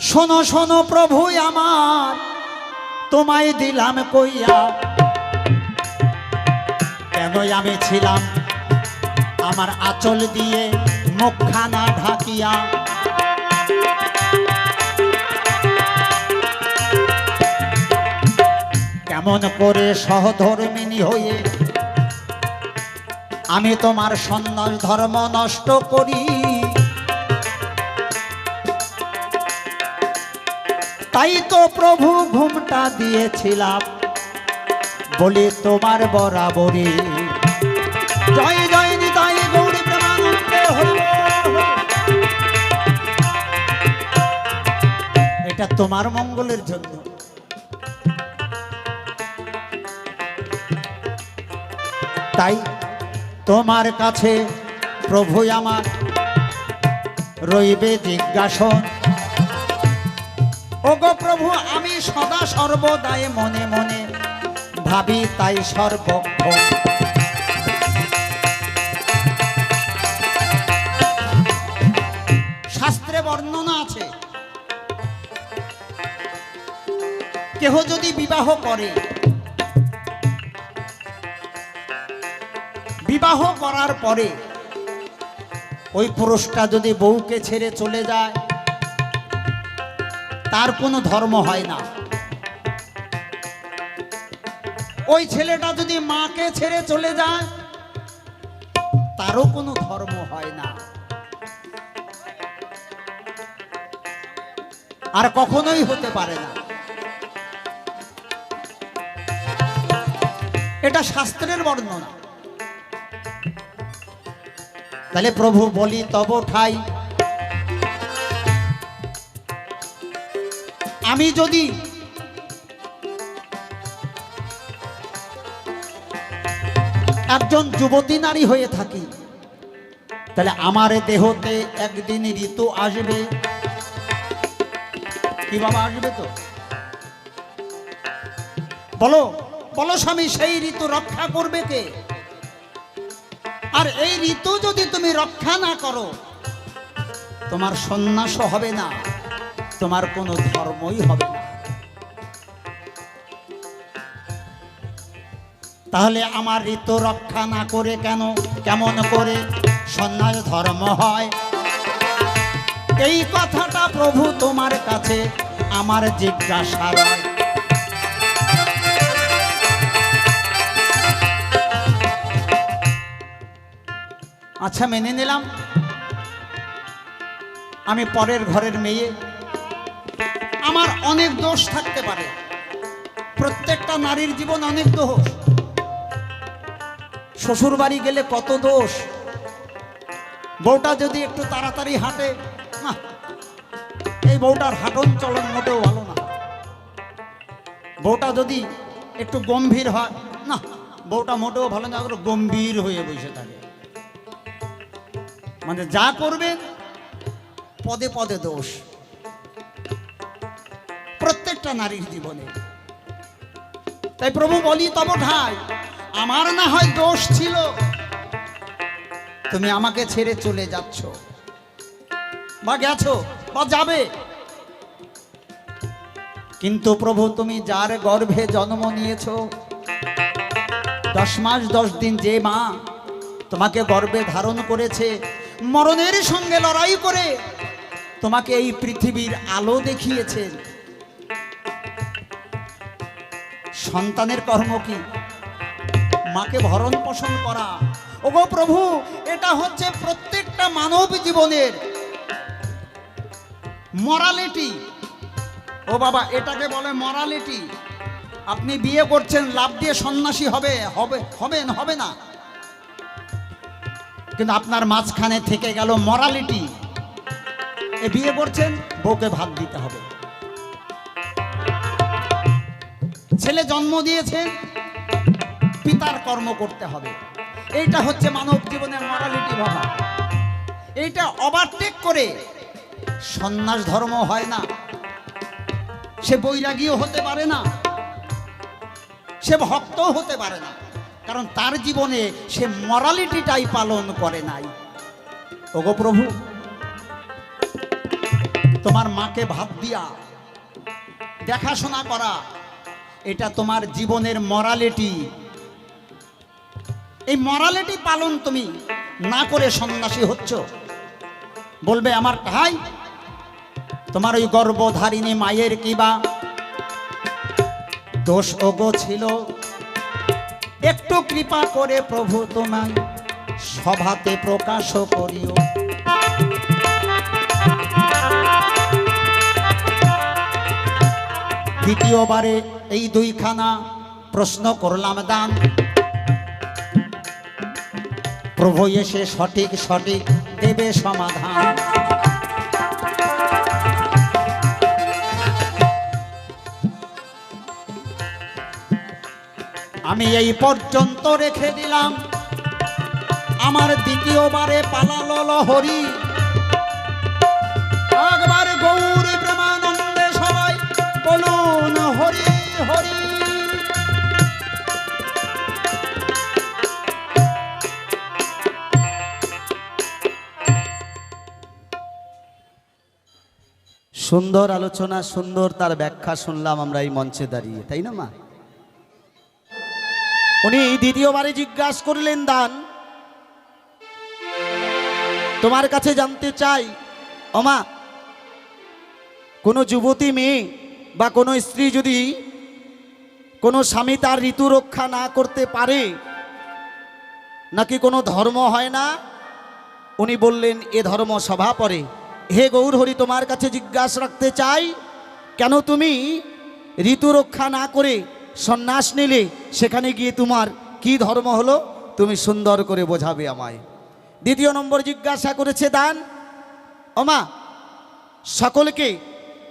শোনো শোনো প্রভু আমার, তোমায় দিলাম কইয়া, কেন আমি ছিলাম আমার আঁচল দিয়ে মুখখানা ঢাকিয়া। কেমন করে সহধর্মিনী হয়ে আমি তোমার সন্ন্যাস ধর্ম নষ্ট করি। তাই তো প্রভু ঘুমটা দিয়েছিলাম বলে তোমার বরাবরই। জয় জয় নিতাই গৌরী প্রেমানন্দে হরি। এটা তোমার মঙ্গলের জন্য। তাই তোমার কাছে প্রভু আমার রইবে জিজ্ঞাসন, ওগো প্রভু আমি সদা সর্বদাই মনে মনে ভাবি তাই সর্বক্ষণ। শাস্ত্রে বর্ণনা আছে, কেহ যদি বিবাহ করে, বিবাহ করার পরে ওই পুরুষটা যদি বউকে ছেড়ে চলে যায়, তার কোনো ধর্ম হয় না। ওই ছেলেটা যদি মাকে ছেড়ে চলে যায়, তারও কোনো ধর্ম হয় না। আর কখনোই হতে পারে না। এটা শাস্ত্রের বর্ণনা। তাহলে প্রভু বলি তব ঠাই আমি যদি একজন যুবতী নারী হয়ে থাকি, তাহলে আমার দেহতে একদিন ঋতু আসবে। কি বাবা, আসবে তো? বলো বলো স্বামী, সেই ঋতু রক্ষা করবে কে? আর এই ঋতু যদি তুমি রক্ষা না করো, তোমার সন্ন্যাসও হবে না, তোমার কোনো ধর্মই হবে না। তাহলে আমার ঋতু রক্ষা না করে কেমন করে সন্ন্যাস ধর্ম হয়? এই কথাটা প্রভু তোমার কাছে আমার জিজ্ঞাসা রয়। আচ্ছা, মেনে নিলাম আমি পরের ঘরের মেয়ে, আমার অনেক দোষ থাকতে পারে। প্রত্যেকটা নারীর জীবন অনেক দোষ। শ্বশুর বাড়ি গেলে কত দোষ। বউটা যদি একটু তাড়াতাড়ি হাঁটে, না, এই বউটার হাঁটন চলন মোটেও ভালো না। বউটা যদি একটু গম্ভীর হয়, না, বউটা মোটেও ভালো না, গম্ভীর হয়ে বসে থাকে। মানে যা করবেন পদে পদে দোষ, প্রত্যেকটা নারীর জীবনে। তাই প্রভু বলি, তব ঠাই আমার না হয় দোষ ছিল, তুমি আমাকে ছেড়ে চলে যাচ্ছ বা গেছো বা যাবে, কিন্তু প্রভু তুমি যার গর্ভে জন্ম নিয়েছো, 10 মাস 10 দিন যে মা তোমাকে গর্ভে ধারণ করেছে, মরণের সঙ্গে লড়াই করে তোমাকে এই পৃথিবীর আলো দেখিয়েছেন, সন্তানের কর্ম কি? মাকে ভরণ পোষণ করা। ওগো প্রভু, এটা হচ্ছে প্রত্যেকটা মানব জীবনের মরালিটি। ও বাবা, এটাকে বলে মরালিটি। আপনি বিয়ে করছেন লাভ দিয়ে সন্ন্যাসী হবে না, কিন্তু আপনার মাঝখানে থেকে গেল মরালিটি। এ বিয়ে করছেন, বউকে ভাত দিতে হবে। ছেলে জন্ম দিয়েছেন, পিতার কর্ম করতে হবে। এইটা হচ্ছে মানব জীবনের মরালিটি বাবা। এইটা ওভারটেক করে সন্ন্যাস ধর্ম হয় না। সে বৈরাগীও হতে পারে না, সে ভক্তও হতে পারে না, কারণ তার জীবনে সে মরালিটিটাই পালন করে নাই। ওগো প্রভু, তোমার মাকে ভাত দিয়া দেখাশোনা করা, এটা তোমার জীবনের মরালিটি। এই মরালিটি পালন তুমি না করে সন্ন্যাসী হচ্ছ। বলবে আমার ভাই, তোমার ওই গর্ভধারিণী মায়ের কিবা দোষ ওগো ছিল, একটু কৃপা করে প্রভু তোমায় সভাতে প্রকাশ করিও। দ্বিতীয়বারে এই 2খানা প্রশ্ন করলাম দান, প্রভু এসে সঠিক দেবে সমাধান। আমি এই পর্যন্ত রেখে দিলাম, আমার দ্বিতীয়বারে পালালো লহরি। একবার গৌরী প্রেমানন্দে সবাই বলুন হরি হরি। সুন্দর আলোচনা, সুন্দর তার ব্যাখ্যা শুনলাম আমরা এই মঞ্চে দাঁড়িয়ে, তাই না মা? উনি দ্বিতীয়বারে জিজ্ঞাসা করলেন, দান তোমার কাছে জানতে চাই, ওমা, কোনো যুবতী মেয়ে বা কোনো স্ত্রী যদি কোনো স্বামী তার ঋতু রক্ষা না করতে পারে, নাকি কোনো ধর্ম হয় না? উনি বললেন, এ ধর্ম সভা পরে। হে গৌর হরি, তোমার কাছে জিজ্ঞাসা রাখতে চাই, কেন তুমি ঋতু রক্ষা না করে সন্ন্যাস নিলে? সেখানে গিয়ে তোমার কি ধর্ম হলো? তুমি সুন্দর করে বোঝাবে আমায়। দ্বিতীয় নম্বর জিজ্ঞাসা করেছে দান, ওমা, সকলকে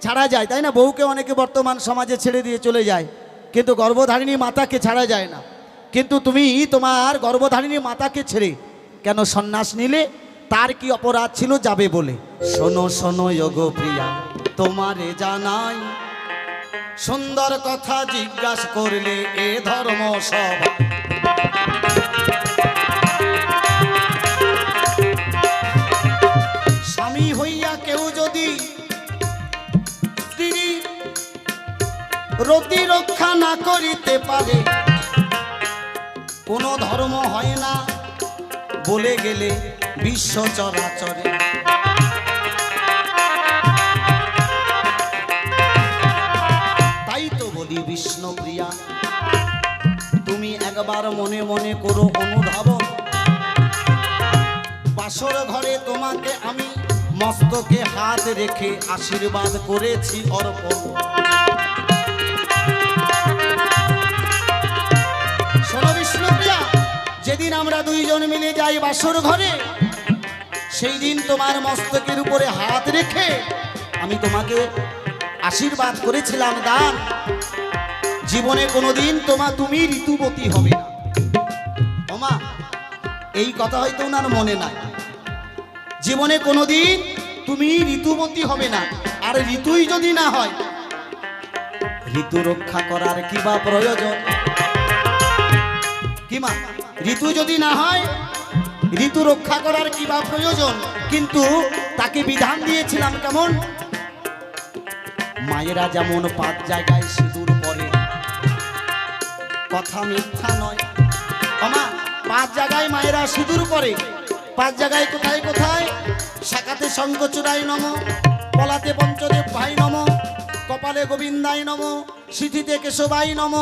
ছাড়া যায়, তাই না? বউকে অনেকে বর্তমান সমাজে ছেড়ে দিয়ে চলে যায়, কিন্তু গর্ভধারিণী মাতাকে ছাড়া যায় না। কিন্তু তুমি তোমার গর্ভধারিণী মাতাকে ছেড়ে কেন সন্ন্যাস নিলে? তার কি অপরাধ ছিল যাবে বলে? শোনো শোনো যোগো প্রিয়া, তোমারে জানাই, সুন্দর কথা জিজ্ঞাসা করলে এ ধর্ম সব। স্বামী হইয়া কেউ যদি স্ত্রী রতি রক্ষা না করিতে পারে, কোনো ধর্ম হয় না বলে গেলে বিশ্ব চরাচরে। তাই তো বলি বিষ্ণুপ্রিয়া, তুমি একবার মনে মনে করো অনুধাবন। বাসর ঘরে তোমাকে আমি মস্তকে হাত রেখে আশীর্বাদ করেছি অর্পণ। শোনো বিষ্ণুপ্রিয়া, যেদিন আমরা দুইজন মিলে যাই বাসর ঘরে, সেই দিন তোমার মস্তকের উপরে হাত রেখে আমি তোমাকে আশীর্বাদ করেছিলাম দান, জীবনে কোনোদিন তুমি ঋতুবতী হবে না। ওমা, এই কথা হয়তো ওনার মনে নাই। জীবনে কোনোদিন তুমি ঋতুবতী হবে না। আর ঋতুই যদি না হয়, ঋতু রক্ষা করার কি বা প্রয়োজন? কি মা, ঋতু যদি না হয়, ঋতু রক্ষা করার কি বা প্রয়োজন? কিন্তু তাকে বিধান দিয়েছিলাম কেমন? মায়েরা যেমন 5 জায়গায় সিঁদুর পরে, কথা মিথ্যা নয়। আমা 5 জায়গায় মায়েরা সিঁদুর পরে। 5 জায়গায় কোথায় কোথায়? শাখাতে শঙ্খচূড়ায় নম, পলাতে পঞ্চদেব ভাই নম, কপালে গোবিন্দাই নম, সিঁথিতে কেশবাই নম,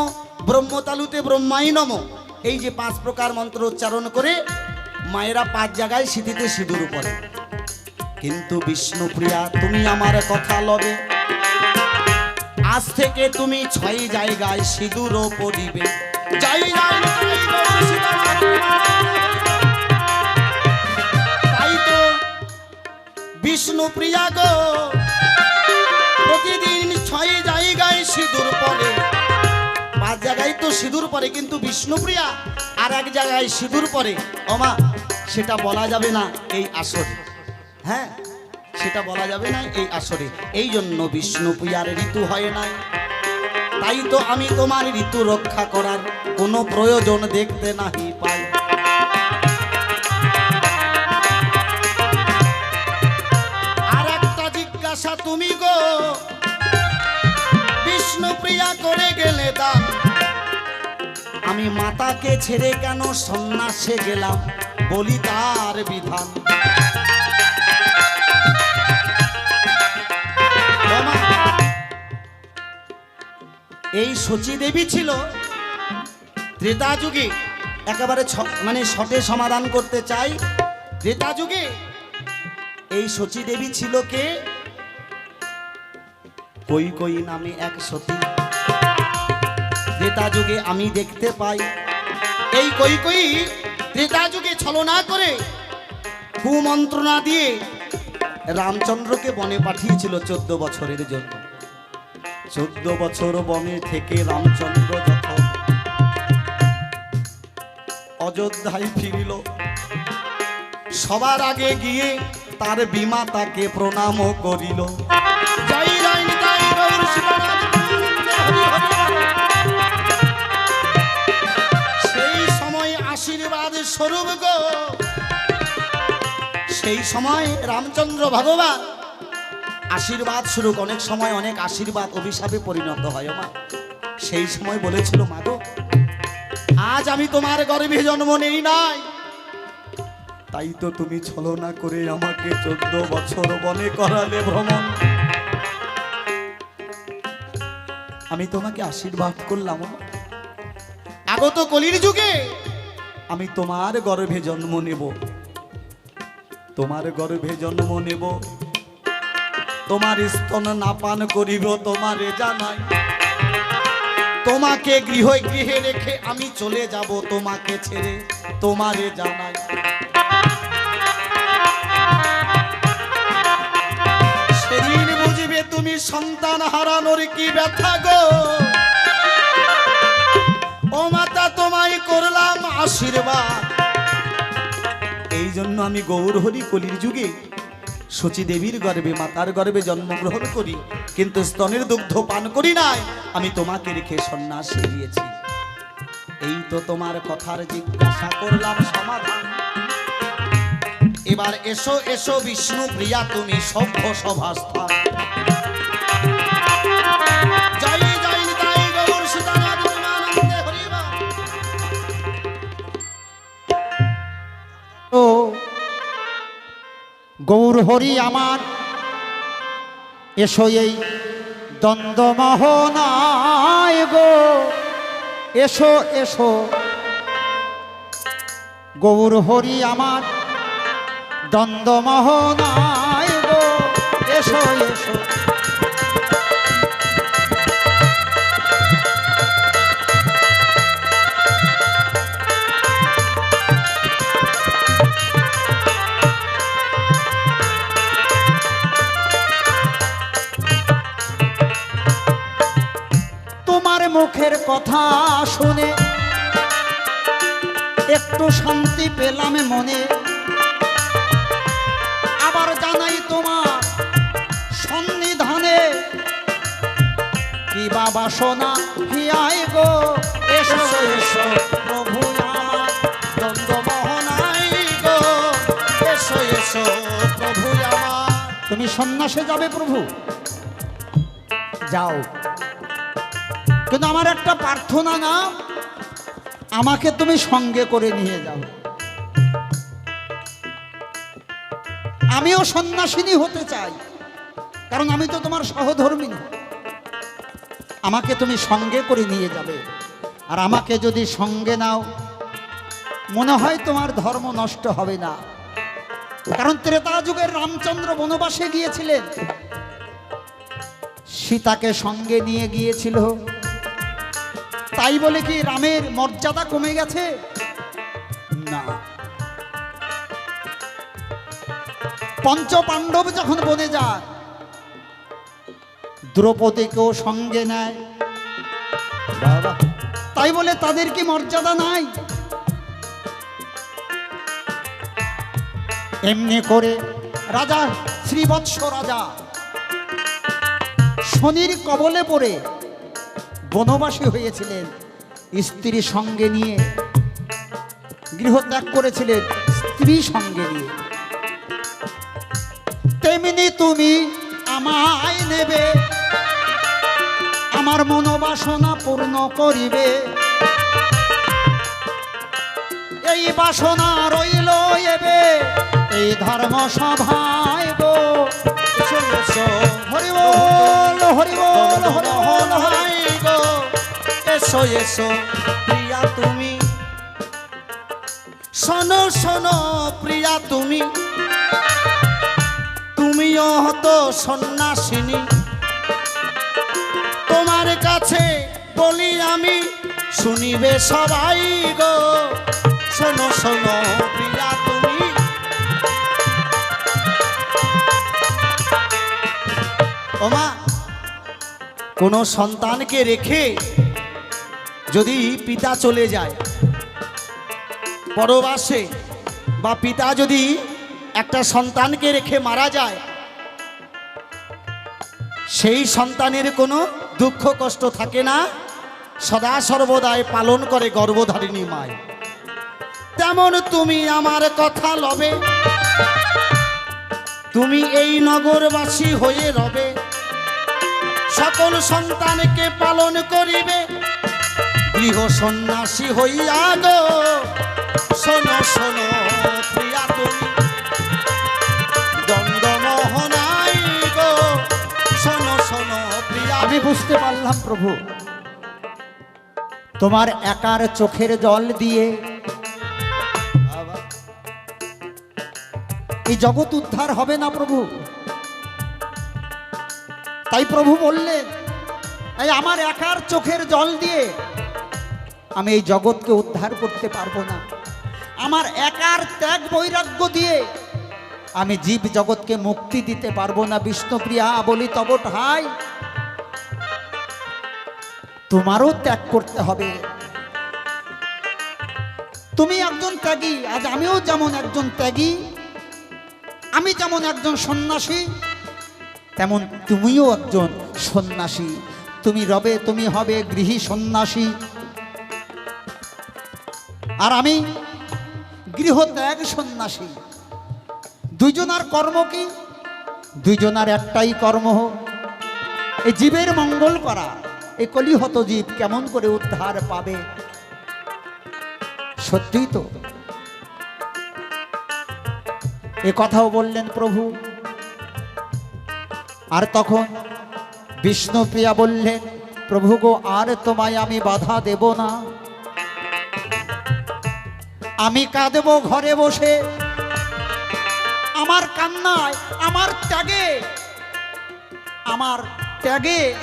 ব্রহ্মতালুতে ব্রহ্মাই নম। এই যে 5 প্রকার মন্ত্র উচ্চারণ করে মায়েরা 5 জায়গায় সিঁথিতে সিঁদুর পরে। কিন্তু বিষ্ণুপ্রিয়া, তুমি আমার কথা লবে, আজ থেকে তুমি 6 জায়গায় সিঁদুরও পরিবে। তাই তো বিষ্ণুপ্রিয়া গো, প্রতিদিন 6 জায়গায় সিঁদুর পরে। 5 জায়গায় তো সিঁদুর পরে, কিন্তু বিষ্ণুপ্রিয়া আর 1 জায়গায় সিঁদুর পরে। ওমা, সেটা বলা যাবে না এই আসরে। হ্যাঁ, সেটা বলা যাবে না এই আসরে। এই জন্য বিষ্ণুপ্রিয়ার ঋতু হয় নাই। তাই তো আমি তোমার ঋতু রক্ষা করার কোনো প্রয়োজন দেখতে নাহি পাই। আর একটা জিজ্ঞাসা তুমি গো বিষ্ণুপ্রিয়া করে গেলে দান, আমি মাতাকে ছেড়ে কেন সন্ন্যাসে গেলাম, বলি তার বিধান। এই সচী দেবী ছিল ত্রেতা যুগে, একেবারে মানে শটে সমাধান করতে চাই। ত্রেতা যুগে এই সচী দেবী ছিল কে? কৈকেয়ী নামে এক সতী। ত্রেতা যুগে আমি দেখতে পাই এই কৈকেয়ী ত্রেতা যুগে ছলনা করে কুমন্ত্রণা দিয়ে রামচন্দ্রকে বনে পাঠিয়েছিল 14 বছরের জন্য। 14 বছর বনে থেকে রামচন্দ্র যখন অযোধ্যায় ফিরিল, সবার আগে গিয়ে তার বিমাতাকে প্রণাম করিল। সেই সময় আশীর্বাদ স্বরূপ গো, সেই সময় রামচন্দ্র ভগবান আশীর্বাদ স্বরূপ, অনেক সময় অনেক আশীর্বাদ অভিশাপে পরিণত হয়। মা সেই সময় বলেছিল, মা গো, আজ আমি তোমার গর্ভে জন্ম নেই নাই, তাই তো তুমি ছলনা করে আমাকে 14 বছর বনে করালে ভ্রমণ। আমি তোমাকে আশীর্বাদ করলাম, আগত কলির যুগে আমি তোমার গর্ভে জন্ম নেব, তোমার গর্ভে জন্ম নেব, তোমার স্তন না পান করিব তোমারে জানাই। তোমাকে গৃহে গৃহে রেখে আমি চলে যাব তোমাকে ছেড়ে তোমারে জানাই। সেদিন বুঝবে তুমি সন্তান হারানোর কি ব্যথা গো, ও মাতা তোমায় করলাম আশীর্বাদ। এই জন্য আমি গৌরহরি কলির যুগে সচী দেবীর গর্ভে মাতার গর্ভে জন্মগ্রহণ করি, কিন্তু স্তনের দুগ্ধ পান করি নাই। আমি তোমাকে রেখে সন্ন্যাস দিয়েছি। এই তো তোমার কথার জিজ্ঞাসা করলাম সমাধান। এবার এসো এসো বিষ্ণু প্রিয়া তুমি সভ্য সভাস্থা। জয় জয় নিতাই গৌর সুতানাথ প্রেমানন্দে হরি বল। ও গৌর হরি আমার, এসো এই দ্বন্দ্ব মোহনায় গো, এসো এসো গৌর হরি আমার, দ্বন্দ্ব মোহনায় গো, এসো এসো। তোমার মুখের কথা শুনে একটু শান্তি পেলাম মনে, আবার জানাই তোমার সন্নিধানে কি বা বাসনা হিয়াই গো, এসো এসো প্রভু আমার দ্বন্দ্ব মোহনায় গো, এসো এসো প্রভু আমার। তুমি সন্ন্যাসে যাবে প্রভু, যাও, কিন্তু আমার একটা প্রার্থনা না, আমাকে তুমি সঙ্গে করে নিয়ে যাও। আমিও সন্ন্যাসিনী হতে চাই, কারণ আমি তো তোমার সহধর্মিনী। আমাকে তুমি সঙ্গে করে নিয়ে যাবে, আর আমাকে যদি সঙ্গে নাও মনে হয় তোমার ধর্ম নষ্ট হবে না, কারণ ত্রেতা যুগের রামচন্দ্র বনবাসে গিয়েছিলেন, সীতাকে সঙ্গে নিয়ে গিয়েছিল, তাই বলে কি রামের মর্যাদা কমে গেছে? না। পঞ্চ পাণ্ডব যখন বনে যায়, দ্রৌপদীকেও সঙ্গে নেয়, বাবা, তাই বলে তাদের কি মর্যাদা নাই? এমনি করে রাজা শ্রীবৎস রাজা শনির কবলে পড়ে বনবাসী হয়েছিলেন, স্ত্রী সঙ্গে নিয়ে গৃহত্যাগ করেছিলেন, স্ত্রী সঙ্গে নিয়ে। তেমনি তুমি আমায় নেবে, আমার মনোবাসনা পূর্ণ করিবে, এই বাসনা রইল এবে এই ধর্ম সভায় গো, হরি বল হরি বল হরি বল হাই গো, এসো এসো প্রিয়া তুমি, শোনো শোনো প্রিয়া তুমি, তুমিও হতো সন্ন্যাসিনী। তোমার কাছে বলি আমি, শুনিবে সবাই গো, শোনো শোনো প্রিয়া তুমি। ওমা, কোনো সন্তানকে রেখে যদি পিতা চলে যায় পরবাসে, বা পিতা যদি একটা সন্তানকে রেখে মারা যায়, সেই সন্তানের কোনো দুঃখ কষ্ট থাকে না, সদা সর্বদাই পালন করে গর্ভধারিণী মায়। তেমন তুমি আমার কথা লবে, তুমি এই নগরবাসী হয়ে রবে, সকল সন্তানকে পালন করিবে, গৃহ সন্ন্যাসী হইয়া গো, শোনো শোনো প্রিয়া তুমি, দ্বন্দ্ব মোহনায় গো, শোনো শোনো প্রিয়া। আমি বুঝতে পারলাম প্রভু, তোমার একার চোখের জল দিয়ে এই জগৎ উদ্ধার হবে না প্রভু। তাই প্রভু বললেন, এই আমার একার চোখের জল দিয়ে আমি এই জগৎকে উদ্ধার করতে পারবো না, আমার একার ত্যাগ বৈরাগ্য দিয়ে আমি জীব জগৎকে মুক্তি দিতে পারবো না বিষ্ণুপ্রিয়া, বলি তব ঠাই তোমারও ত্যাগ করতে হবে। তুমি একজন ত্যাগী, আজ আমিও যেমন একজন ত্যাগী, আমি যেমন একজন সন্ন্যাসী, তেমন তুমিও একজন সন্ন্যাসী। তুমি রবে, তুমি হবে গৃহী সন্ন্যাসী, আর আমি গৃহত্যাগ সন্ন্যাসী। দুইজনার কর্ম কি? দুইজনার একটাই কর্ম, এই জীবের মঙ্গল করা। এই কলিহত জীব কেমন করে উদ্ধার পাবে? সত্যিই তো এ কথাও বললেন প্রভু। আর তখন বিষ্ণুপ্রিয়া বললেন, প্রভু গো, আর তোমায় আমি বাধা দেব না, আমি কাঁদব ঘরে বসে। আমার কান্নায়, আমার ত্যাগে,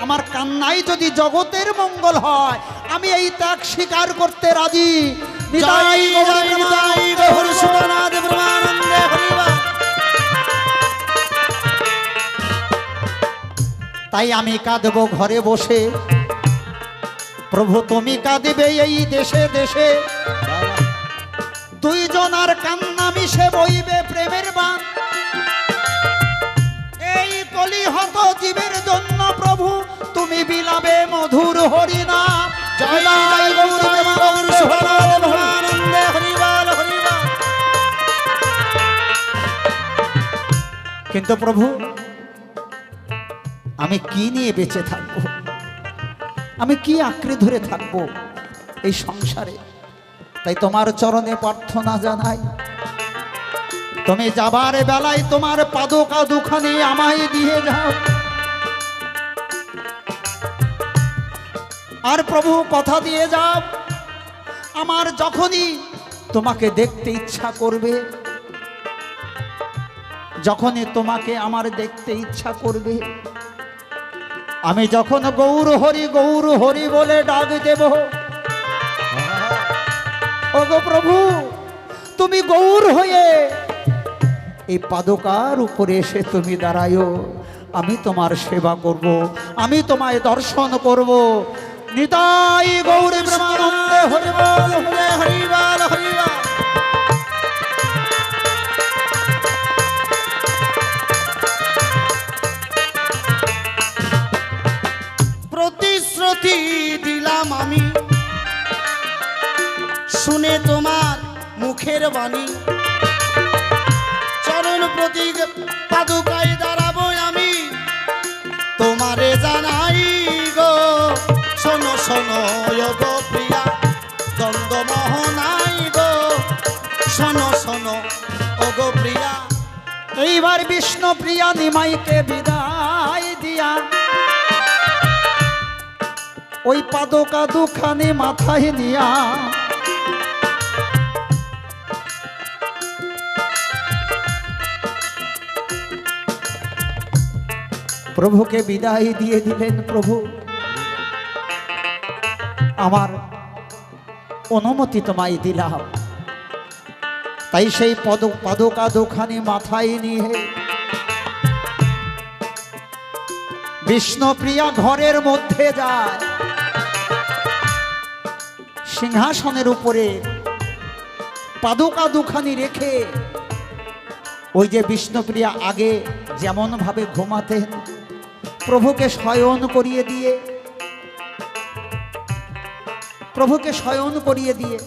আমার কান্নায় যদি জগতের মঙ্গল হয়, আমি এই ত্যাগ স্বীকার করতে রাজি। নিতাই গৌর প্রেমানন্দে হরিবল। তাই আমি কাঁদব ঘরে বসে, প্রভু তুমি কাঁদিবে এই দেশে দেশে। দুইজনার কান্না মিশে বইবে প্রেমের বান। এই কলিহত জীবের জন্য প্রভু তুমি বিলাবে মধুর হরিনাম। জয় গৌর প্রেমানন্দে হরিবল হরিবল। কিন্তু প্রভু, আমি কি নিয়ে বেঁচে থাকবো? আমি কি আঁকড়ে ধরে থাকবো এই সংসারে? তাই তোমার চরণে প্রার্থনা জানাই, তুমি যাবার বেলায় তোমার পাদুকা দুখানি আমায় দিয়ে যাও। আর প্রভু কথা দিয়ে যাও, আমার যখনই তোমাকে দেখতে ইচ্ছা করবে, যখনই তোমাকে আমার দেখতে ইচ্ছা করবে, আমি যখন গৌর হরি বলে ডাক দেব, ওগো প্রভু, তুমি গৌর হয়ে এই পাদুকার উপরে এসে তুমি দাঁড়ায়ো। আমি তোমার সেবা করব, আমি তোমায় দর্শন করব। নিতাই গৌর প্রেমানন্দে হরিবল হরিবল হরিবল। প্রতিশ্রুতি দিলাম আমি, শুনে তোমার মুখের বাণী, চরণ প্রতি পাদুকায় দাঁড়াবো আমি, তোমারে জানাই গো। শোনো শোনো গো প্রিয়া, দ্বন্দ্ব মোহনাই গো। শোনো শোনো ও গো প্রিয়া। এইবার বিষ্ণুপ্রিয়া নিমাইকে বিদায় দিয়া ওই পাদুকা দুখানি মাথায় নিয়া প্রভুকে বিদায় দিয়ে দিলেন। প্রভু, আমার অনুমতি তোমায় দিলাম। তাই সেই পাদুকা দুখানি মাথায় নিয়ে বিষ্ণুপ্রিয়া ঘরের মধ্যে যায়। সিংহাসনের উপরে পাদুকা দুখানি রেখে, ওই যে বিষ্ণুপ্রিয়া আগে যেমন ভাবে ঘুমাতেন, প্রভুকে শয়ন করিয়ে দিয়ে,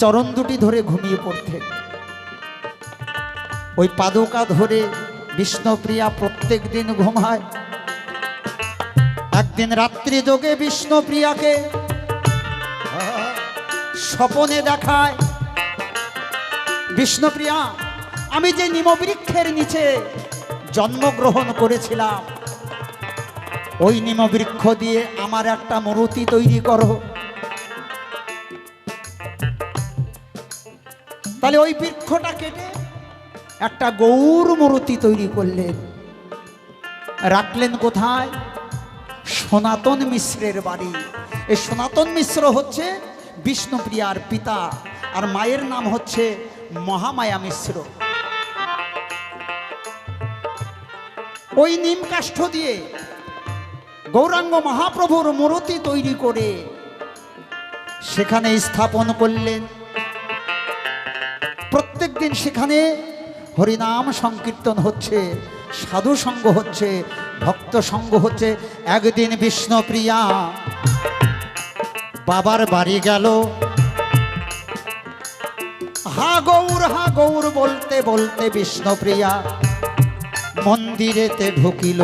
চরণ দুটি ধরে ঘুমিয়ে পড়তেন। ওই পাদুকা ধরে বিষ্ণুপ্রিয়া প্রত্যেক দিন ঘুমায়। একদিন রাত্রি যোগে বিষ্ণুপ্রিয়াকে স্বপনে দেখায়, বিষ্ণুপ্রিয়া, আমি যে নিমবৃক্ষের নিচে জন্মগ্রহণ করেছিলাম, ওই নিমবৃক্ষ দিয়ে আমার একটা মূর্তি তৈরি করো। তাহলে ওই বৃক্ষটা কেটে একটা গৌর মূর্তি তৈরি করলেন। রাখলেন কোথায়? সনাতন মিশ্রের বাড়ি। এই সনাতন মিশ্র হচ্ছে বিষ্ণুপ্রিয়ার পিতা, আর মায়ের নাম হচ্ছে মহামায়া মিশ্র। ওই নিম কাষ্ঠ দিয়ে গৌরাঙ্গ মহাপ্রভুর মূর্তি তৈরি করে সেখানে স্থাপন করলেন। প্রত্যেক দিন সেখানে হরিনাম সংকীর্তন হচ্ছে, সাধু সঙ্গ হচ্ছে, ভক্ত সঙ্গ হচ্ছে। একদিন বিষ্ণুপ্রিয়া বাবার বাড়ি গেল, হা গৌর বলতে বলতে বিষ্ণুপ্রিয়া মন্দিরেতে ঢুকিল।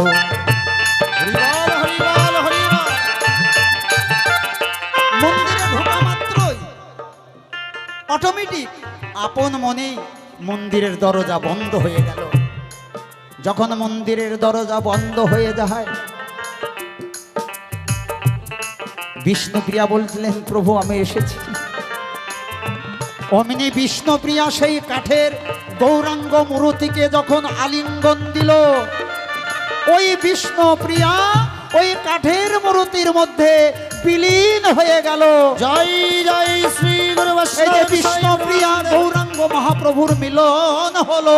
হরিবল হরিবল হরিবল। মন্দিরে ঢোকা মাত্রই অটোমেটিক আপন মনেই মন্দিরের দরজা বন্ধ হয়ে গেল। যখন মন্দিরের দরজা বন্ধ হয়ে যায়, বিষ্ণুপ্রিয়া বলছিলেন, প্রভু আমি এসেছি। অমনি বিষ্ণুপ্রিয়া সেই কাঠের গৌরাঙ্গ মূর্তিকে যখন আলিঙ্গন দিল, ওই বিষ্ণুপ্রিয়া ওই কাঠের মূর্তির মধ্যে বিলীন হয়ে গেল। জয় জয় শ্রী গুরু এই যে বৈষ্ণব বিষ্ণুপ্রিয়া গৌরাঙ্গ মহাপ্রভুর মিলন হলো।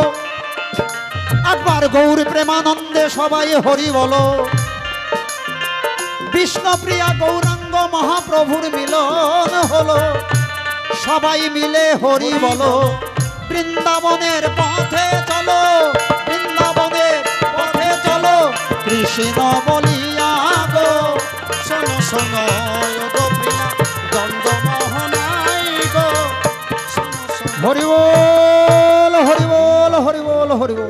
একবার গৌর প্রেমানন্দে সবাই হরি বলো। বিষ্ণুপ্রিয়া গৌরাঙ্গ মহাপ্রভুর মিলন হলো, সবাই মিলে হরি বলো। বৃন্দাবনের পথে চলো, বৃন্দাবনের পথে চলো, কৃষ্ণ বলিয়া গো। শোনো শোনো গো প্রিয়া দ্বন্দ্ব মোহনাই গো। শোনো শোনো হরি বল হরি বল হরি বল হরি বল।